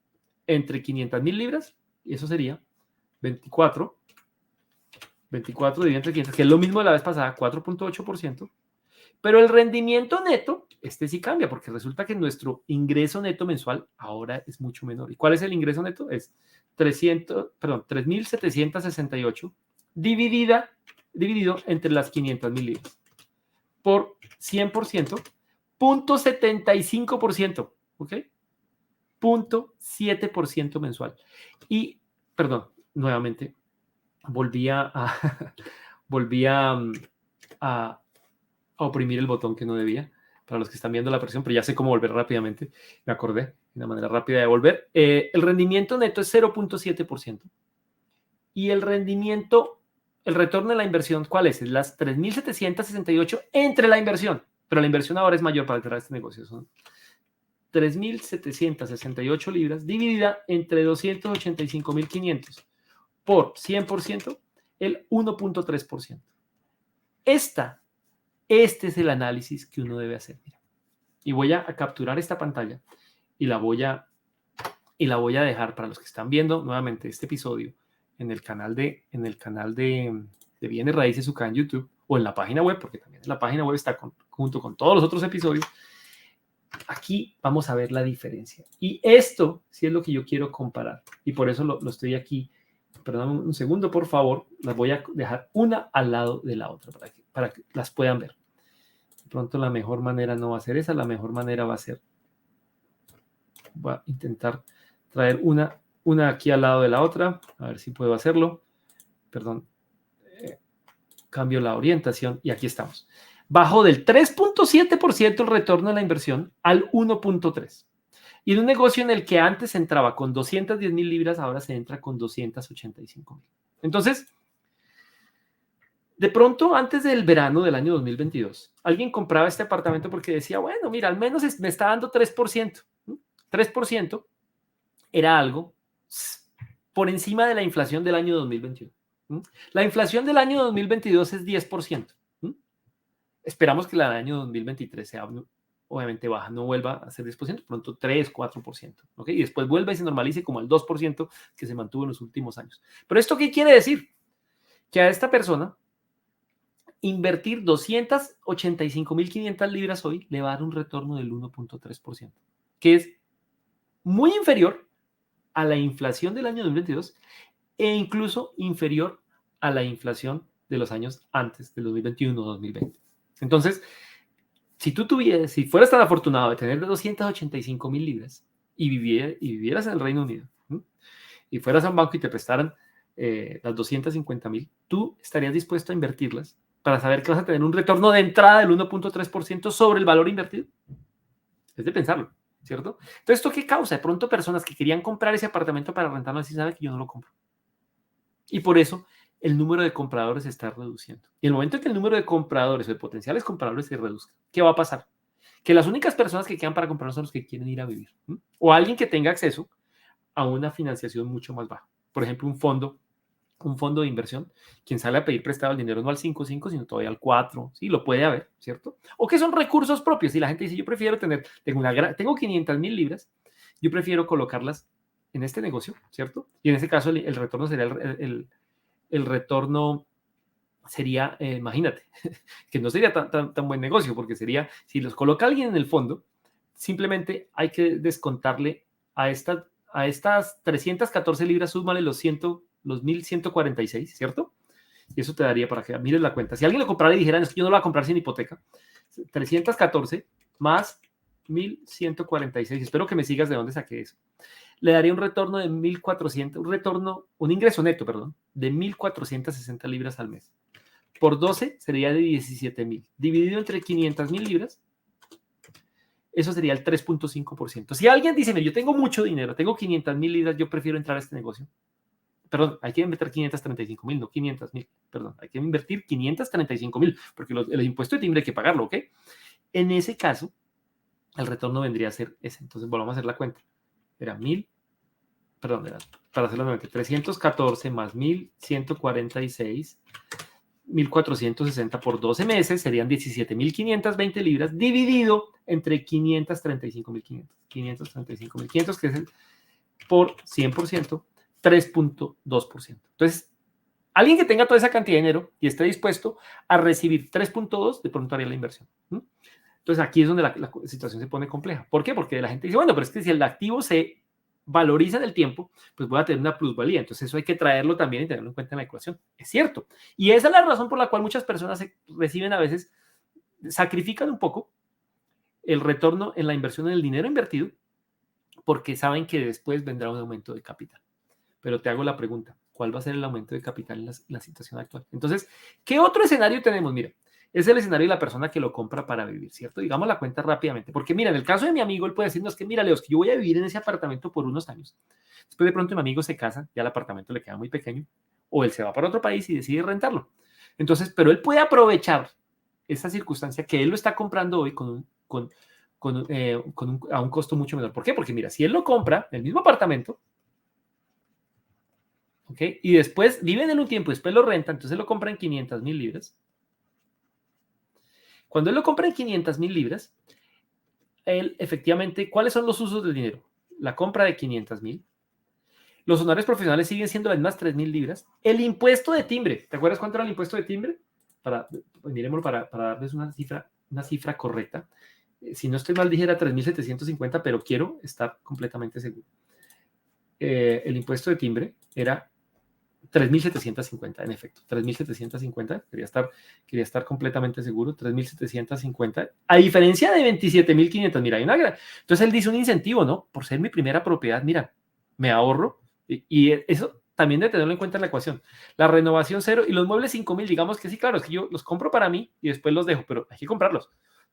entre 500,000 libras, y eso sería 24 dividido entre 500, que es lo mismo de la vez pasada, 4.8%. Pero el rendimiento neto, este sí cambia, porque resulta que nuestro ingreso neto mensual ahora es mucho menor. ¿Y cuál es el ingreso neto? Es 3.768 dividido entre las 500,000 libras por 100%, 0.75%, ¿ok? 0.7% mensual. Y, perdón, nuevamente, volví a oprimir el botón que no debía, para los que están viendo la presión, pero ya sé cómo volver rápidamente. Me acordé de una manera rápida de volver. El rendimiento neto es 0.7%. Y el retorno de la inversión, ¿cuál es? Es las 3.768 entre la inversión. Pero la inversión ahora es mayor para entrar a este negocio. Son 3.768 libras dividida entre 285.500 por 100%, el 1.3%. Este es el análisis que uno debe hacer. Mira. Y voy a capturar esta pantalla y la voy a dejar para los que están viendo nuevamente este episodio en el canal de Bienes Raíces UCA en YouTube o en la página web, porque también en la página web está junto con todos los otros episodios. Aquí vamos a ver la diferencia. Y esto sí es lo que yo quiero comparar. Y por eso lo estoy aquí. Perdón un segundo, por favor. Las voy a dejar una al lado de la otra para que las puedan ver. De pronto la mejor manera no va a ser esa. La mejor manera va a ser... Voy a intentar traer una aquí al lado de la otra. A ver si puedo hacerlo. Perdón. Cambio la orientación y aquí estamos. Bajó del 3.7% el retorno de la inversión al 1.3%. Y en un negocio en el que antes entraba con 210,000 libras, ahora se entra con 285,000. Entonces, de pronto, antes del verano del año 2022, alguien compraba este apartamento porque decía, bueno, mira, al menos me está dando 3%. 3% era algo por encima de la inflación del año 2021. La inflación del año 2022 es 10%. Esperamos que la del año 2023 sea obviamente baja, no vuelva a ser 10%, pronto 3, 4%. ¿Okay? Y después vuelva y se normalice como el 2% que se mantuvo en los últimos años. Pero ¿esto qué quiere decir? Que a esta persona invertir 285,500 libras hoy le va a dar un retorno del 1.3%, que es muy inferior a la inflación del año 2022 e incluso inferior a la inflación de los años antes del 2021 o 2020. Entonces, si fueras tan afortunado de tener 285,000 libras y vivieras en el Reino Unido, y fueras a un banco y te prestaran las 250,000, tú estarías dispuesto a invertirlas para saber que vas a tener un retorno de entrada del 1.3% sobre el valor invertido. Es de pensarlo, ¿cierto? Entonces, ¿esto qué causa? De pronto personas que querían comprar ese apartamento para rentarlo así saben que yo no lo compro. Y por eso el número de compradores se está reduciendo. Y el momento en que el número de compradores o de potenciales compradores se reduzca, ¿qué va a pasar? Que las únicas personas que quedan para comprar son los que quieren ir a vivir. O alguien que tenga acceso a una financiación mucho más baja. Por ejemplo, un fondo de inversión, quien sale a pedir prestado el dinero no al 5.5, sino todavía al 4, sí, lo puede haber, ¿cierto? O que son recursos propios, y la gente dice, yo prefiero tengo 500,000 libras, yo prefiero colocarlas en este negocio, ¿cierto? Y en ese caso el retorno sería el retorno sería, imagínate, que no sería tan buen negocio, porque sería, si los coloca alguien en el fondo, simplemente hay que descontarle a estas 314 libras, súmale los 1,146, ¿cierto? Y eso te daría para que mires la cuenta. Si alguien lo comprara y dijera, es que yo no lo voy a comprar sin hipoteca, 314 más 1,146. Espero que me sigas de dónde saqué eso. Le daría un retorno de 1,400, un ingreso neto, perdón, de 1,460 libras al mes. Por 12 sería de 17,000. Dividido entre 500,000 libras, eso sería el 3.5%. Si alguien dice, mira, yo tengo mucho dinero, tengo 500.000 libras, yo prefiero entrar a este negocio. Perdón, hay que invertir 535.000, no 500.000. Perdón, hay que invertir 535.000, porque el impuesto de timbre hay que pagarlo, ¿ok? En ese caso, el retorno vendría a ser ese. Entonces, volvamos a hacer la cuenta. Era 1.000, perdón, era, para hacerlo nuevamente, 314 más 1.146, 1.460 por 12 meses, serían 17.520 libras, dividido entre 535.500. 535.500, que es por 100%, 3.2%. Entonces, alguien que tenga toda esa cantidad de dinero y esté dispuesto a recibir 3.2, de pronto haría la inversión. Entonces, aquí es donde la situación se pone compleja. ¿Por qué? Porque la gente dice, bueno, pero es que si el activo se valoriza en el tiempo, pues voy a tener una plusvalía. Entonces, eso hay que traerlo también y tenerlo en cuenta en la ecuación. Es cierto. Y esa es la razón por la cual muchas personas reciben a veces, sacrifican un poco el retorno en la inversión en el dinero invertido, porque saben que después vendrá un aumento de capital. Pero te hago la pregunta, ¿cuál va a ser el aumento de capital en la situación actual? Entonces, ¿qué otro escenario tenemos? Mira, es el escenario de la persona que lo compra para vivir, ¿cierto? Digamos la cuenta rápidamente, porque mira, en el caso de mi amigo, él puede decirnos que, mira, Leos, que yo voy a vivir en ese apartamento por unos años. Después de pronto mi amigo se casa, ya el apartamento le queda muy pequeño, o él se va para otro país y decide rentarlo. Entonces, pero él puede aprovechar esa circunstancia que él lo está comprando hoy a un costo mucho menor. ¿Por qué? Porque mira, si él lo compra, el mismo apartamento, ¿ok? Y después vive en él un tiempo, después lo renta, entonces lo compra en 500.000 libras. Cuando él lo compra en 500.000 libras, él efectivamente, ¿cuáles son los usos del dinero? La compra de 500.000. Los honorarios profesionales siguen siendo las mismas 3.000 libras. El impuesto de timbre, ¿te acuerdas cuánto era el impuesto de timbre? Miremoslo para darles una cifra correcta. Si no estoy mal, dije era 3.750, pero quiero estar completamente seguro. El impuesto de timbre era 3.750, en efecto, 3.750, quería estar completamente seguro, 3.750, a diferencia de 27.500, mira, hay una gran, entonces él dice un incentivo, ¿no? Por ser mi primera propiedad, mira, me ahorro, y eso también de tenerlo en cuenta en la ecuación. La renovación cero y los muebles 5.000, digamos que sí, claro, es que yo los compro para mí y después los dejo, pero hay que comprarlos,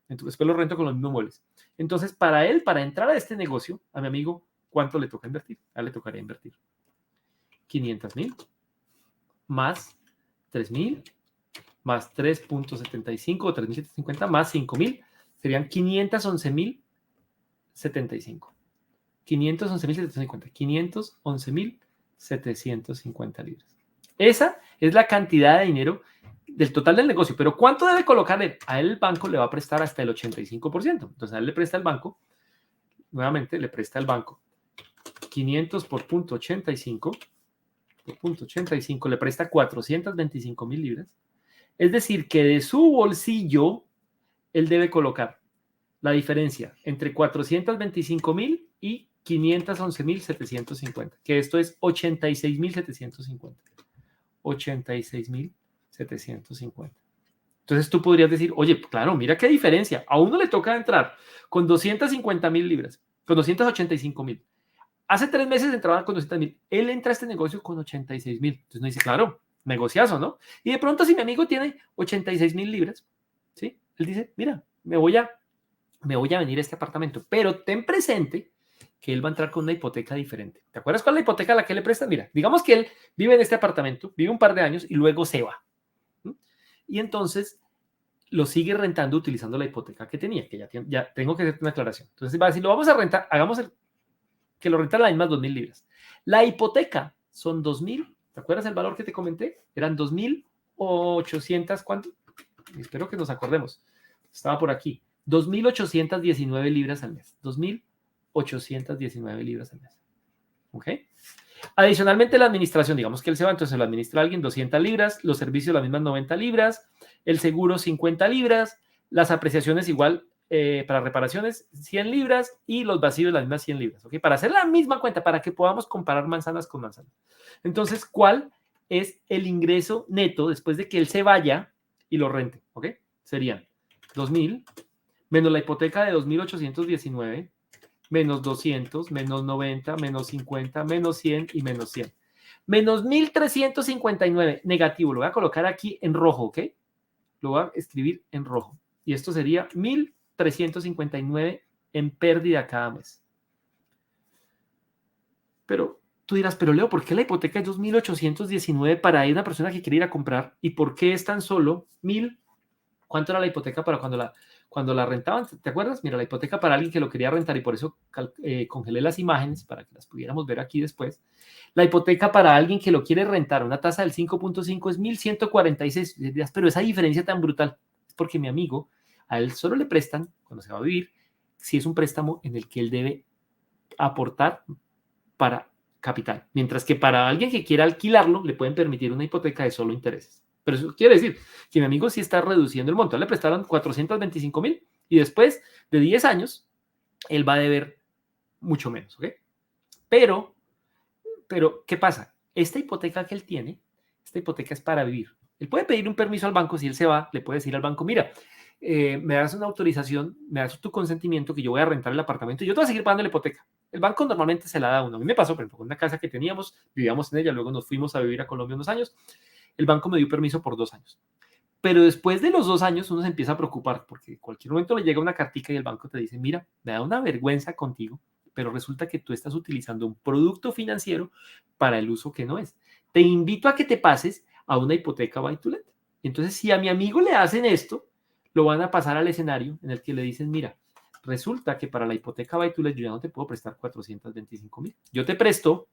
entonces después los rento con los mismos muebles. Entonces, para él, para entrar a este negocio, a mi amigo, ¿cuánto le toca invertir? A él le tocaría invertir 500.000 más 3.000 más 3.75 o 3.750 más 5.000 serían 511.075. 511.750. 511.750 libras. Esa es la cantidad de dinero del total del negocio. Pero ¿cuánto debe colocarle? A él el banco le va a prestar hasta el 85%. Entonces a él le presta el banco, nuevamente le presta el banco 500 por punto 85. Punto 85 le presta 425.000 libras. Es decir, que de su bolsillo él debe colocar la diferencia entre 425.000 y 511.750, que esto es 86.750. 86.750. Entonces tú podrías decir, oye, claro, mira qué diferencia. A uno le toca entrar con 250.000 libras, con 285.000. Hace 3 meses entraba con 200.000. Él entra a este negocio con 86.000. Entonces no dice, claro, negociazo, ¿no? Y de pronto si mi amigo tiene 86.000 libras, ¿sí? Él dice, mira, me voy a venir a este apartamento, pero ten presente que él va a entrar con una hipoteca diferente. ¿Te acuerdas cuál es la hipoteca a la que le prestan? Mira, digamos que él vive en este apartamento, vive un par de años y luego se va. Y entonces lo sigue rentando utilizando la hipoteca que tenía, que ya tengo que hacer una aclaración. Entonces va a decir, lo vamos a rentar, hagamos que lo rentan las mismas 2.000 libras. La hipoteca son 2.000, ¿te acuerdas el valor que te comenté? Eran 2.800, ¿cuánto? Espero que nos acordemos. Estaba por aquí. 2.819 libras al mes. 2.819 libras al mes. ¿Ok? Adicionalmente, la administración, digamos que él se va, entonces lo administra alguien 200 libras, los servicios las mismas 90 libras, el seguro 50 libras, las apreciaciones igual para reparaciones 100 libras y los vacíos las mismas 100 libras. ¿Ok? Para hacer la misma cuenta, para que podamos comparar manzanas con manzanas. Entonces, ¿cuál es el ingreso neto después de que él se vaya y lo rente? ¿Ok? Serían 2.000 menos la hipoteca de 2.819 menos 200, menos 90, menos 50, menos 100 y menos 100. Menos 1.359, negativo. Lo voy a colocar aquí en rojo, ¿ok? Lo voy a escribir en rojo. Y esto sería 1.359 en pérdida cada mes. Pero tú dirás, pero Leo, ¿por qué la hipoteca es 2.819 para una persona que quiere ir a comprar? ¿Y por qué es tan solo 1.000? ¿Cuánto era la hipoteca para cuando la rentaban? ¿Te acuerdas? Mira, la hipoteca para alguien que lo quería rentar, y por eso congelé las imágenes para que las pudiéramos ver aquí después. La hipoteca para alguien que lo quiere rentar, una tasa del 5.5 es 1.146. Pero esa diferencia tan brutal es porque mi amigo, a él solo le prestan cuando se va a vivir, si es un préstamo en el que él debe aportar para capital, mientras que para alguien que quiera alquilarlo le pueden permitir una hipoteca de solo intereses. Pero eso quiere decir que mi amigo sí está reduciendo el monto. Le prestaron 425,000 y después de 10 años él va a deber mucho menos, ¿ok? Pero, ¿qué pasa? Esta hipoteca que él tiene, esta hipoteca es para vivir. Él puede pedir un permiso al banco. Si él se va, le puede decir al banco, mira, me das una autorización, me das tu consentimiento que yo voy a rentar el apartamento y yo te voy a seguir pagando la hipoteca. El banco normalmente se la da a uno. A mí me pasó, por ejemplo, con una casa que teníamos, vivíamos en ella, luego nos fuimos a vivir a Colombia unos años. El banco me dio permiso por 2 años. Pero después de los 2 años uno se empieza a preocupar porque en cualquier momento le llega una cartica y el banco te dice, mira, me da una vergüenza contigo, pero resulta que tú estás utilizando un producto financiero para el uso que no es. Te invito a que te pases a una hipoteca buy to let. Entonces, si a mi amigo le hacen esto, lo van a pasar al escenario en el que le dicen, mira, resulta que para la hipoteca buy to let yo ya no te puedo prestar 425,000. Yo te presto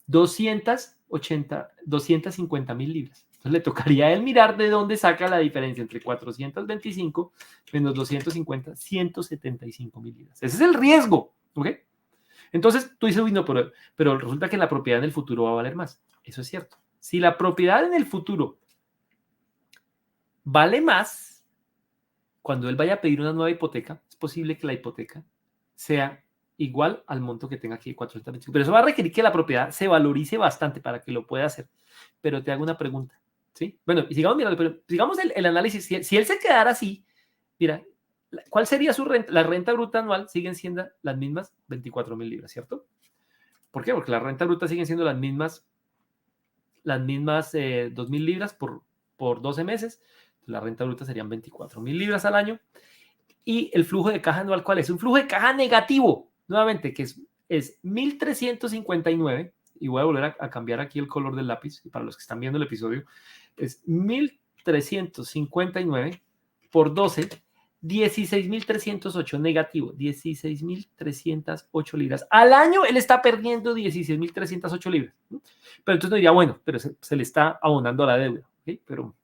250,000 libras. Entonces le tocaría a él mirar de dónde saca la diferencia entre 425 menos 250, 175,000 libras. Ese es el riesgo, ¿ok? Entonces tú dices, uy, no, pero resulta que la propiedad en el futuro va a valer más. Eso es cierto. Si la propiedad en el futuro vale más, cuando él vaya a pedir una nueva hipoteca, es posible que la hipoteca sea igual al monto que tenga aquí, 425. Pero eso va a requerir que la propiedad se valorice bastante para que lo pueda hacer. Pero te hago una pregunta, ¿sí? Bueno, y sigamos mirando, pero sigamos el análisis. Si él se quedara así, mira, ¿cuál sería su renta? La renta bruta anual siguen siendo las mismas 24,000 libras, ¿cierto? ¿Por qué? Porque la renta bruta siguen siendo las mismas 2,000 libras por 12 meses. La renta bruta serían 24,000 libras al año. Y el flujo de caja anual, ¿cuál es? Un flujo de caja negativo, nuevamente, que es 1.359, y voy a volver a cambiar aquí el color del lápiz, y para los que están viendo el episodio, es 1.359 por 12, 16.308 negativo, 16.308 libras. Al año él está perdiendo 16.308 libras. Pero entonces no diría, bueno, pero se le está abonando a la deuda. ¿Okay? Pero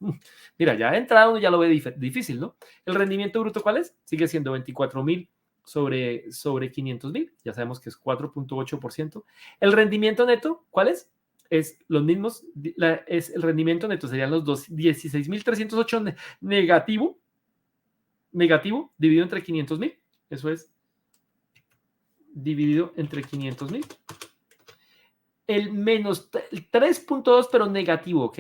mira, ya de entrada uno ya lo ve difícil, ¿no? El rendimiento bruto, ¿cuál es? Sigue siendo 24,000 sobre 500,000. Ya sabemos que es 4.8%. El rendimiento neto, ¿cuál es? Es los mismos, es el rendimiento neto, serían los 16.308 negativo dividido entre 500,000. Eso es dividido entre 500,000. El menos 3.2, pero negativo, ¿ok?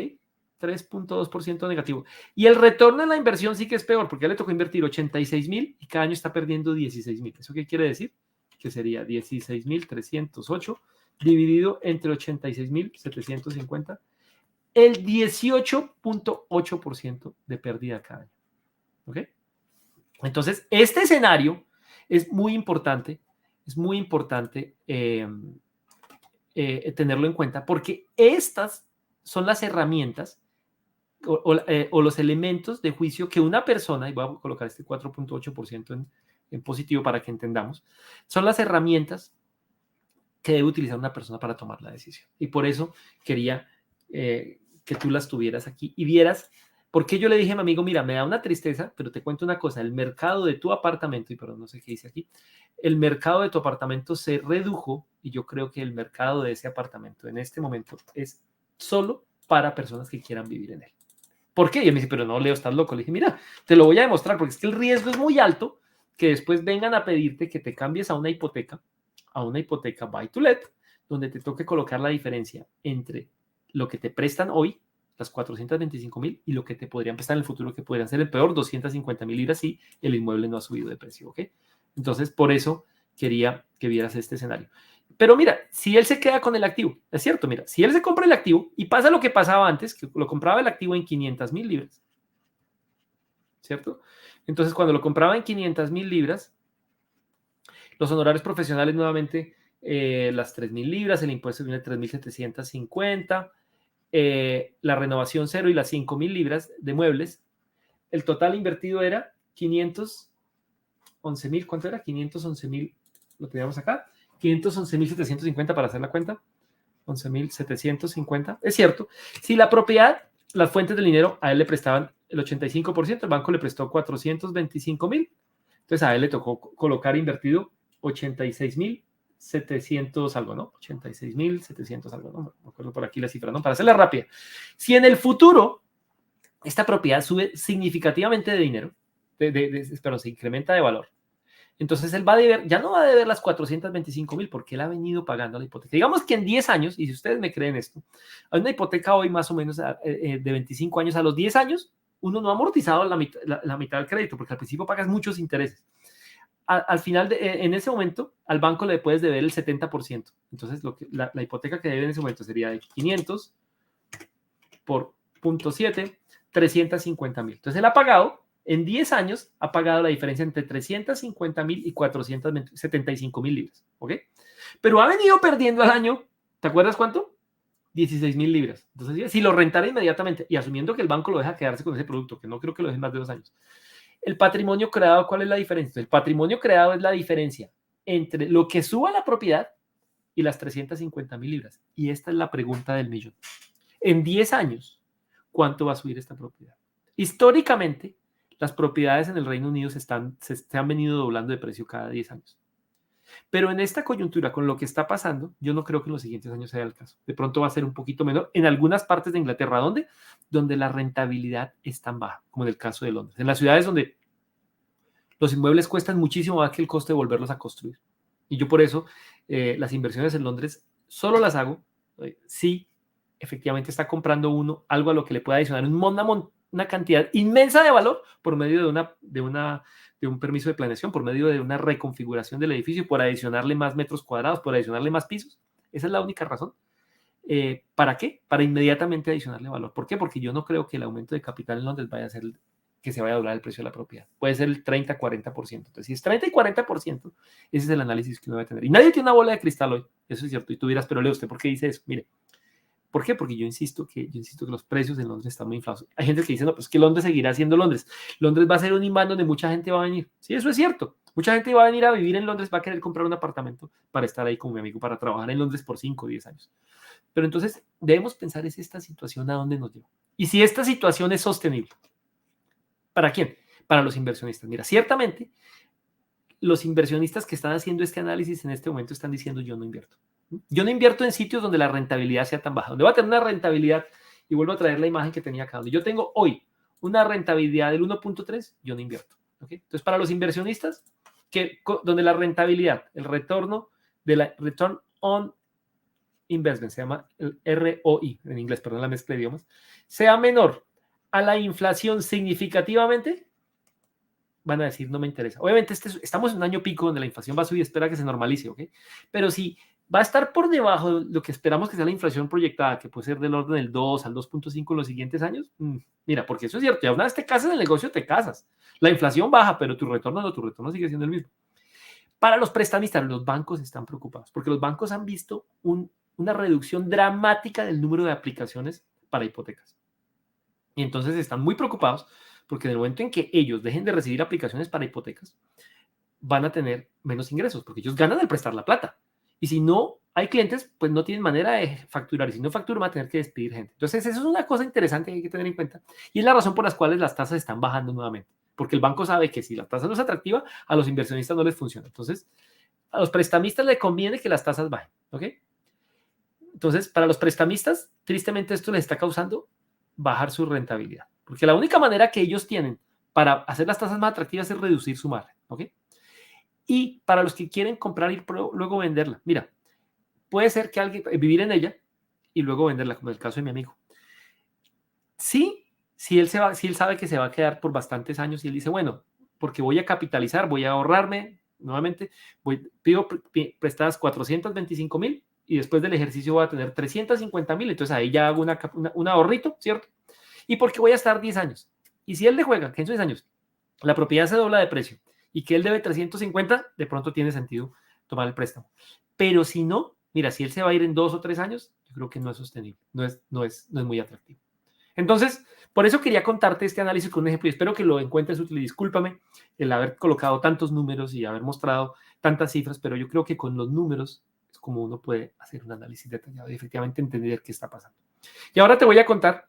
3.2% negativo. Y el retorno en la inversión sí que es peor, porque ya le tocó invertir 86,000 y cada año está perdiendo 16,000. ¿Eso qué quiere decir? Que sería 16,308 dividido entre 86,750, el 18.8% de pérdida cada año. ¿Ok? Entonces, este escenario es muy importante tenerlo en cuenta, porque estas son las herramientas o los elementos de juicio que una persona, y voy a colocar este 4.8% en positivo para que entendamos, son las herramientas que debe utilizar una persona para tomar la decisión. Y por eso quería que tú las tuvieras aquí y vieras. Porque yo le dije a mi amigo, mira, me da una tristeza, pero te cuento una cosa, el mercado de tu apartamento, y perdón, no sé qué dice aquí, el mercado de tu apartamento se redujo y yo creo que el mercado de ese apartamento en este momento es solo para personas que quieran vivir en él. ¿Por qué? Y él me dice, pero no, Leo, estás loco. Le dije, mira, te lo voy a demostrar porque es que el riesgo es muy alto que después vengan a pedirte que te cambies a una hipoteca buy to let, donde te toque colocar la diferencia entre lo que te prestan hoy, las 425,000, y lo que te podrían prestar en el futuro, que podrían ser el peor 250,000 libras si el inmueble no ha subido de precio, ¿ok? Entonces, por eso quería que vieras este escenario. Pero mira, si él se queda con el activo, es cierto, mira, si él se compra el activo y pasa lo que pasaba antes, que lo compraba el activo en 500,000 libras, ¿cierto? Entonces, cuando lo compraba en 500,000 libras, Los honorarios profesionales nuevamente, las 3.000 libras, el impuesto viene de 3.750, la renovación cero y las 5.000 libras de muebles. El total invertido era 511.000, ¿cuánto era? 511.000, lo teníamos acá, 511.750 para hacer la cuenta, 11.750, es cierto. Si la propiedad, las fuentes del dinero, a él le prestaban el 85%, el banco le prestó 425.000, entonces a él le tocó colocar invertido 86.700 algo, ¿no? 86.700 algo, ¿no? Me acuerdo por aquí la cifra, ¿no? Para hacerla rápida. Si en el futuro esta propiedad sube significativamente de dinero, perdón, se incrementa de valor, entonces él va a deber, ya no va a deber las 425.000 porque él ha venido pagando la hipoteca. Digamos que en 10 años, y si ustedes me creen esto, hay una hipoteca hoy más o menos de 25 años, a los 10 años, uno no ha amortizado la mitad del crédito, porque al principio pagas muchos intereses. Al final, en ese momento, al banco le puedes deber el 70%. Entonces, la hipoteca que debe en ese momento sería de 500 por 0.7, 350.000. Entonces, él ha pagado, en 10 años, ha pagado la diferencia entre 350.000 y 475.000 libras. ¿Ok? Pero ha venido perdiendo al año, ¿te acuerdas cuánto? 16.000 libras. Entonces, si lo rentara inmediatamente, y asumiendo que el banco lo deja quedarse con ese producto, que no creo que lo dejen más de 2 años, el patrimonio creado, ¿cuál es la diferencia? El patrimonio creado es la diferencia entre lo que suba la propiedad y las 350.000 libras. Y esta es la pregunta del millón. En 10 años, ¿cuánto va a subir esta propiedad? Históricamente, las propiedades en el Reino Unido se han venido doblando de precio cada 10 años. Pero en esta coyuntura, con lo que está pasando, yo no creo que en los siguientes años sea el caso. De pronto va a ser un poquito menor en algunas partes de Inglaterra. ¿Dónde? Donde la rentabilidad es tan baja, como en el caso de Londres. En las ciudades donde los inmuebles cuestan muchísimo más que el coste de volverlos a construir. Y yo por eso las inversiones en Londres solo las hago si efectivamente está comprando uno algo a lo que le pueda adicionar una cantidad inmensa de valor por medio de un permiso de planeación, por medio de una reconfiguración del edificio, por adicionarle más metros cuadrados, por adicionarle más pisos. Esa es la única razón. ¿Para qué? Para inmediatamente adicionarle valor. ¿Por qué? Porque yo no creo que el aumento de capital en Londres vaya a ser que se vaya a doblar el precio de la propiedad. Puede ser el 30-40%. Entonces, si es 30 y 40%, ese es el análisis que uno debe tener. Y nadie tiene una bola de cristal hoy. Eso es cierto. Y tú dirás, pero Leo, ¿usted por qué dice eso? Mire, ¿por qué? Porque yo insisto que los precios en Londres están muy inflados. Hay gente que dice, no, pues que Londres seguirá siendo Londres. Londres va a ser un imán donde mucha gente va a venir. Sí, eso es cierto. Mucha gente va a venir a vivir en Londres, va a querer comprar un apartamento para estar ahí con mi amigo, para trabajar en Londres por 5 o 10 años. Pero entonces debemos pensar, ¿es esta situación a dónde nos lleva? Y si esta situación es sostenible, ¿para quién? Para los inversionistas. Mira, ciertamente los inversionistas que están haciendo este análisis en este momento están diciendo yo no invierto. Yo no invierto en sitios donde la rentabilidad sea tan baja, donde va a tener una rentabilidad, y vuelvo a traer la imagen que tenía acá, donde yo tengo hoy una rentabilidad del 1.3, yo no invierto. ¿Okay? Entonces, para los inversionistas, donde la rentabilidad, el retorno de la Return on Investment, se llama el ROI, en inglés, perdón la mezcla de idiomas, sea menor a la inflación significativamente, van a decir, no me interesa. Obviamente estamos en un año pico donde la inflación va a subir y espera que se normalice, ¿ok? Pero si va a estar por debajo de lo que esperamos que sea la inflación proyectada, que puede ser del orden del 2 al 2.5 en los siguientes años, mira, porque eso es cierto, ya una vez te casas en el negocio, te casas. La inflación baja, pero tu retorno sigue siendo el mismo. Para los prestamistas, los bancos están preocupados, porque los bancos han visto una reducción dramática del número de aplicaciones para hipotecas. Y entonces están muy preocupados porque en el momento en que ellos dejen de recibir aplicaciones para hipotecas, van a tener menos ingresos, porque ellos ganan al prestar la plata. Y si no hay clientes, pues no tienen manera de facturar. Y si no facturan, van a tener que despedir gente. Entonces, eso es una cosa interesante que hay que tener en cuenta. Y es la razón por la cual las tasas están bajando nuevamente. Porque el banco sabe que si la tasa no es atractiva, a los inversionistas no les funciona. Entonces, a los prestamistas les conviene que las tasas bajen. ¿Ok? Entonces, para los prestamistas, tristemente esto les está causando bajar su rentabilidad. Porque la única manera que ellos tienen para hacer las tasas más atractivas es reducir su margen. ¿Ok? Y para los que quieren comprar y luego venderla, mira, puede ser que alguien vivir en ella y luego venderla, como el caso de mi amigo. Sí, si él sabe que se va a quedar por bastantes años y él dice, bueno, porque voy a capitalizar, voy a ahorrarme, nuevamente, pido prestadas 425.000 y después del ejercicio voy a tener 350.000, entonces ahí ya hago un ahorrito, ¿cierto? Y porque voy a estar 10 años. Y si él le juega, que en 10 años la propiedad se dobla de precio y que él debe 350, de pronto tiene sentido tomar el préstamo. Pero si no, mira, si él se va a ir en 2 o 3 años, yo creo que no es sostenible, no es muy atractivo. Entonces, por eso quería contarte este análisis con un ejemplo y espero que lo encuentres útil. Y discúlpame el haber colocado tantos números y haber mostrado tantas cifras, pero yo creo que con los números es como uno puede hacer un análisis detallado y efectivamente entender qué está pasando. Y ahora te voy a contar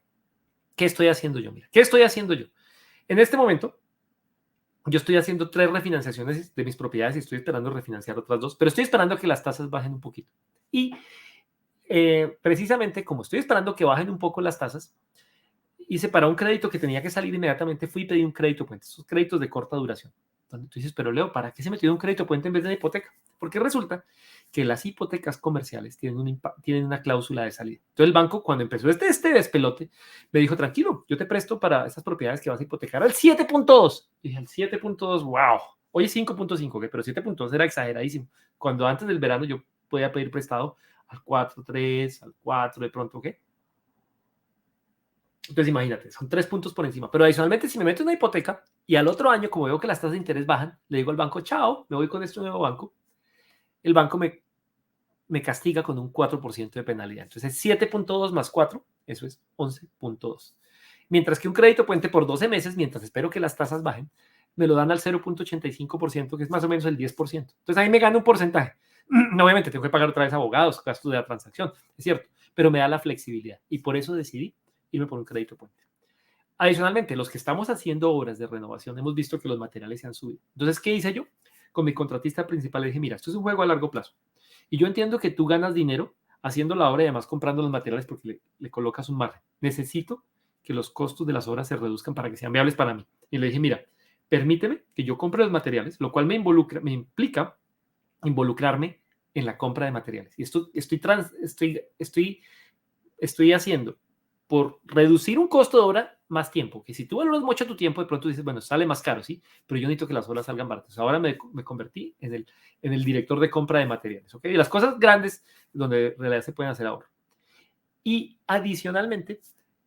qué estoy haciendo yo. Mira, ¿qué estoy haciendo yo? En este momento, yo estoy haciendo 3 refinanciaciones de mis propiedades y estoy esperando refinanciar otras 2, pero estoy esperando que las tasas bajen un poquito. Y precisamente como estoy esperando que bajen un poco las tasas, hice para un crédito que tenía que salir inmediatamente, fui y pedí un crédito puente, esos créditos de corta duración. Entonces tú dices, pero Leo, ¿para qué se metió un crédito puente en vez de una hipoteca? Porque resulta que las hipotecas comerciales tienen una cláusula de salida. Entonces el banco, cuando empezó este despelote, me dijo, tranquilo, yo te presto para estas propiedades que vas a hipotecar al 7.2. Y dije, al 7.2, wow. Hoy 5.5, ¿okay? Pero 7.2 era exageradísimo. Cuando antes del verano yo podía pedir prestado al 4.3, al 4 de pronto, ¿ok? Entonces imagínate, son 3 puntos por encima. Pero adicionalmente, si me meto en una hipoteca y al otro año, como veo que las tasas de interés bajan, le digo al banco, chao, me voy con este nuevo banco, el banco me castiga con un 4% de penalidad. Entonces 7.2 más 4, eso es 11.2. Mientras que un crédito puente por 12 meses, mientras espero que las tasas bajen, me lo dan al 0.85%, que es más o menos el 10%. Entonces ahí me gana un porcentaje. Obviamente tengo que pagar otra vez abogados, gastos de la transacción, es cierto, pero me da la flexibilidad y por eso decidí irme por un crédito puente. Adicionalmente, los que estamos haciendo obras de renovación, hemos visto que los materiales se han subido. Entonces, ¿qué hice yo? Con mi contratista principal le dije, mira, esto es un juego a largo plazo. Y yo entiendo que tú ganas dinero haciendo la obra y además comprando los materiales porque le colocas un margen. Necesito que los costos de las obras se reduzcan para que sean viables para mí. Y le dije, mira, permíteme que yo compre los materiales, lo cual me implica involucrarme en la compra de materiales. Y esto estoy haciendo por reducir un costo de obra más tiempo, que si tú valoras mucho tu tiempo, de pronto dices, bueno, sale más caro, ¿sí? Pero yo necesito que las obras salgan baratas. Ahora me convertí en el director de compra de materiales, ¿ok? Y las cosas grandes donde en realidad se pueden hacer ahora. Y adicionalmente,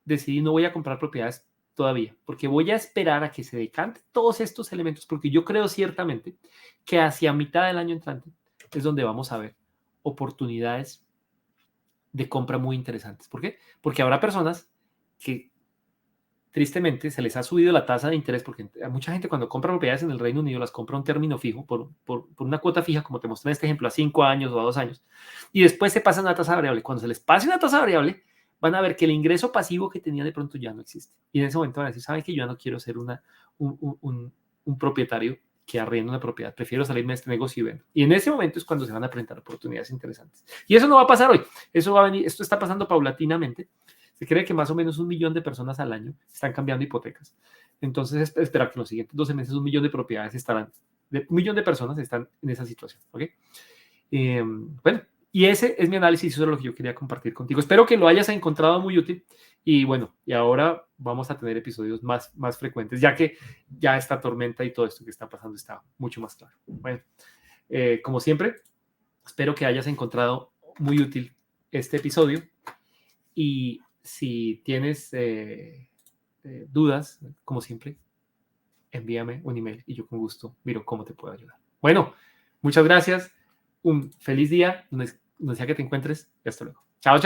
decidí no voy a comprar propiedades todavía, porque voy a esperar a que se decanten todos estos elementos, porque yo creo ciertamente que hacia mitad del año entrante es donde vamos a ver oportunidades de compra muy interesantes. ¿Por qué? Porque habrá personas que tristemente se les ha subido la tasa de interés, porque a mucha gente cuando compra propiedades en el Reino Unido las compra a un término fijo, por una cuota fija, como te mostré en este ejemplo, a 5 años o a 2 años, y después se pasan a una tasa variable. Cuando se les pase una tasa variable, van a ver que el ingreso pasivo que tenía de pronto ya no existe. Y en ese momento van a decir, ¿saben que yo ya no quiero ser un propietario que arrienda una propiedad? Prefiero salirme de este negocio y vendo. Y en ese momento es cuando se van a presentar oportunidades interesantes. Y eso no va a pasar hoy. Eso va a venir, esto está pasando paulatinamente. Se cree que más o menos 1 millón de personas al año están cambiando hipotecas. Entonces, espera que en los siguientes 12 meses 1 millón de propiedades estarán, 1 millón de personas están en esa situación. ¿Okay? Bueno, y ese es mi análisis, eso es lo que yo quería compartir contigo. Espero que lo hayas encontrado muy útil y bueno, y ahora vamos a tener episodios más frecuentes, ya que ya esta tormenta y todo esto que está pasando está mucho más claro. Bueno, como siempre, espero que hayas encontrado muy útil este episodio y si tienes dudas, como siempre, envíame un email y yo con gusto miro cómo te puedo ayudar. Bueno, muchas gracias. Un feliz día, donde sea que te encuentres y hasta luego. Chao, chao.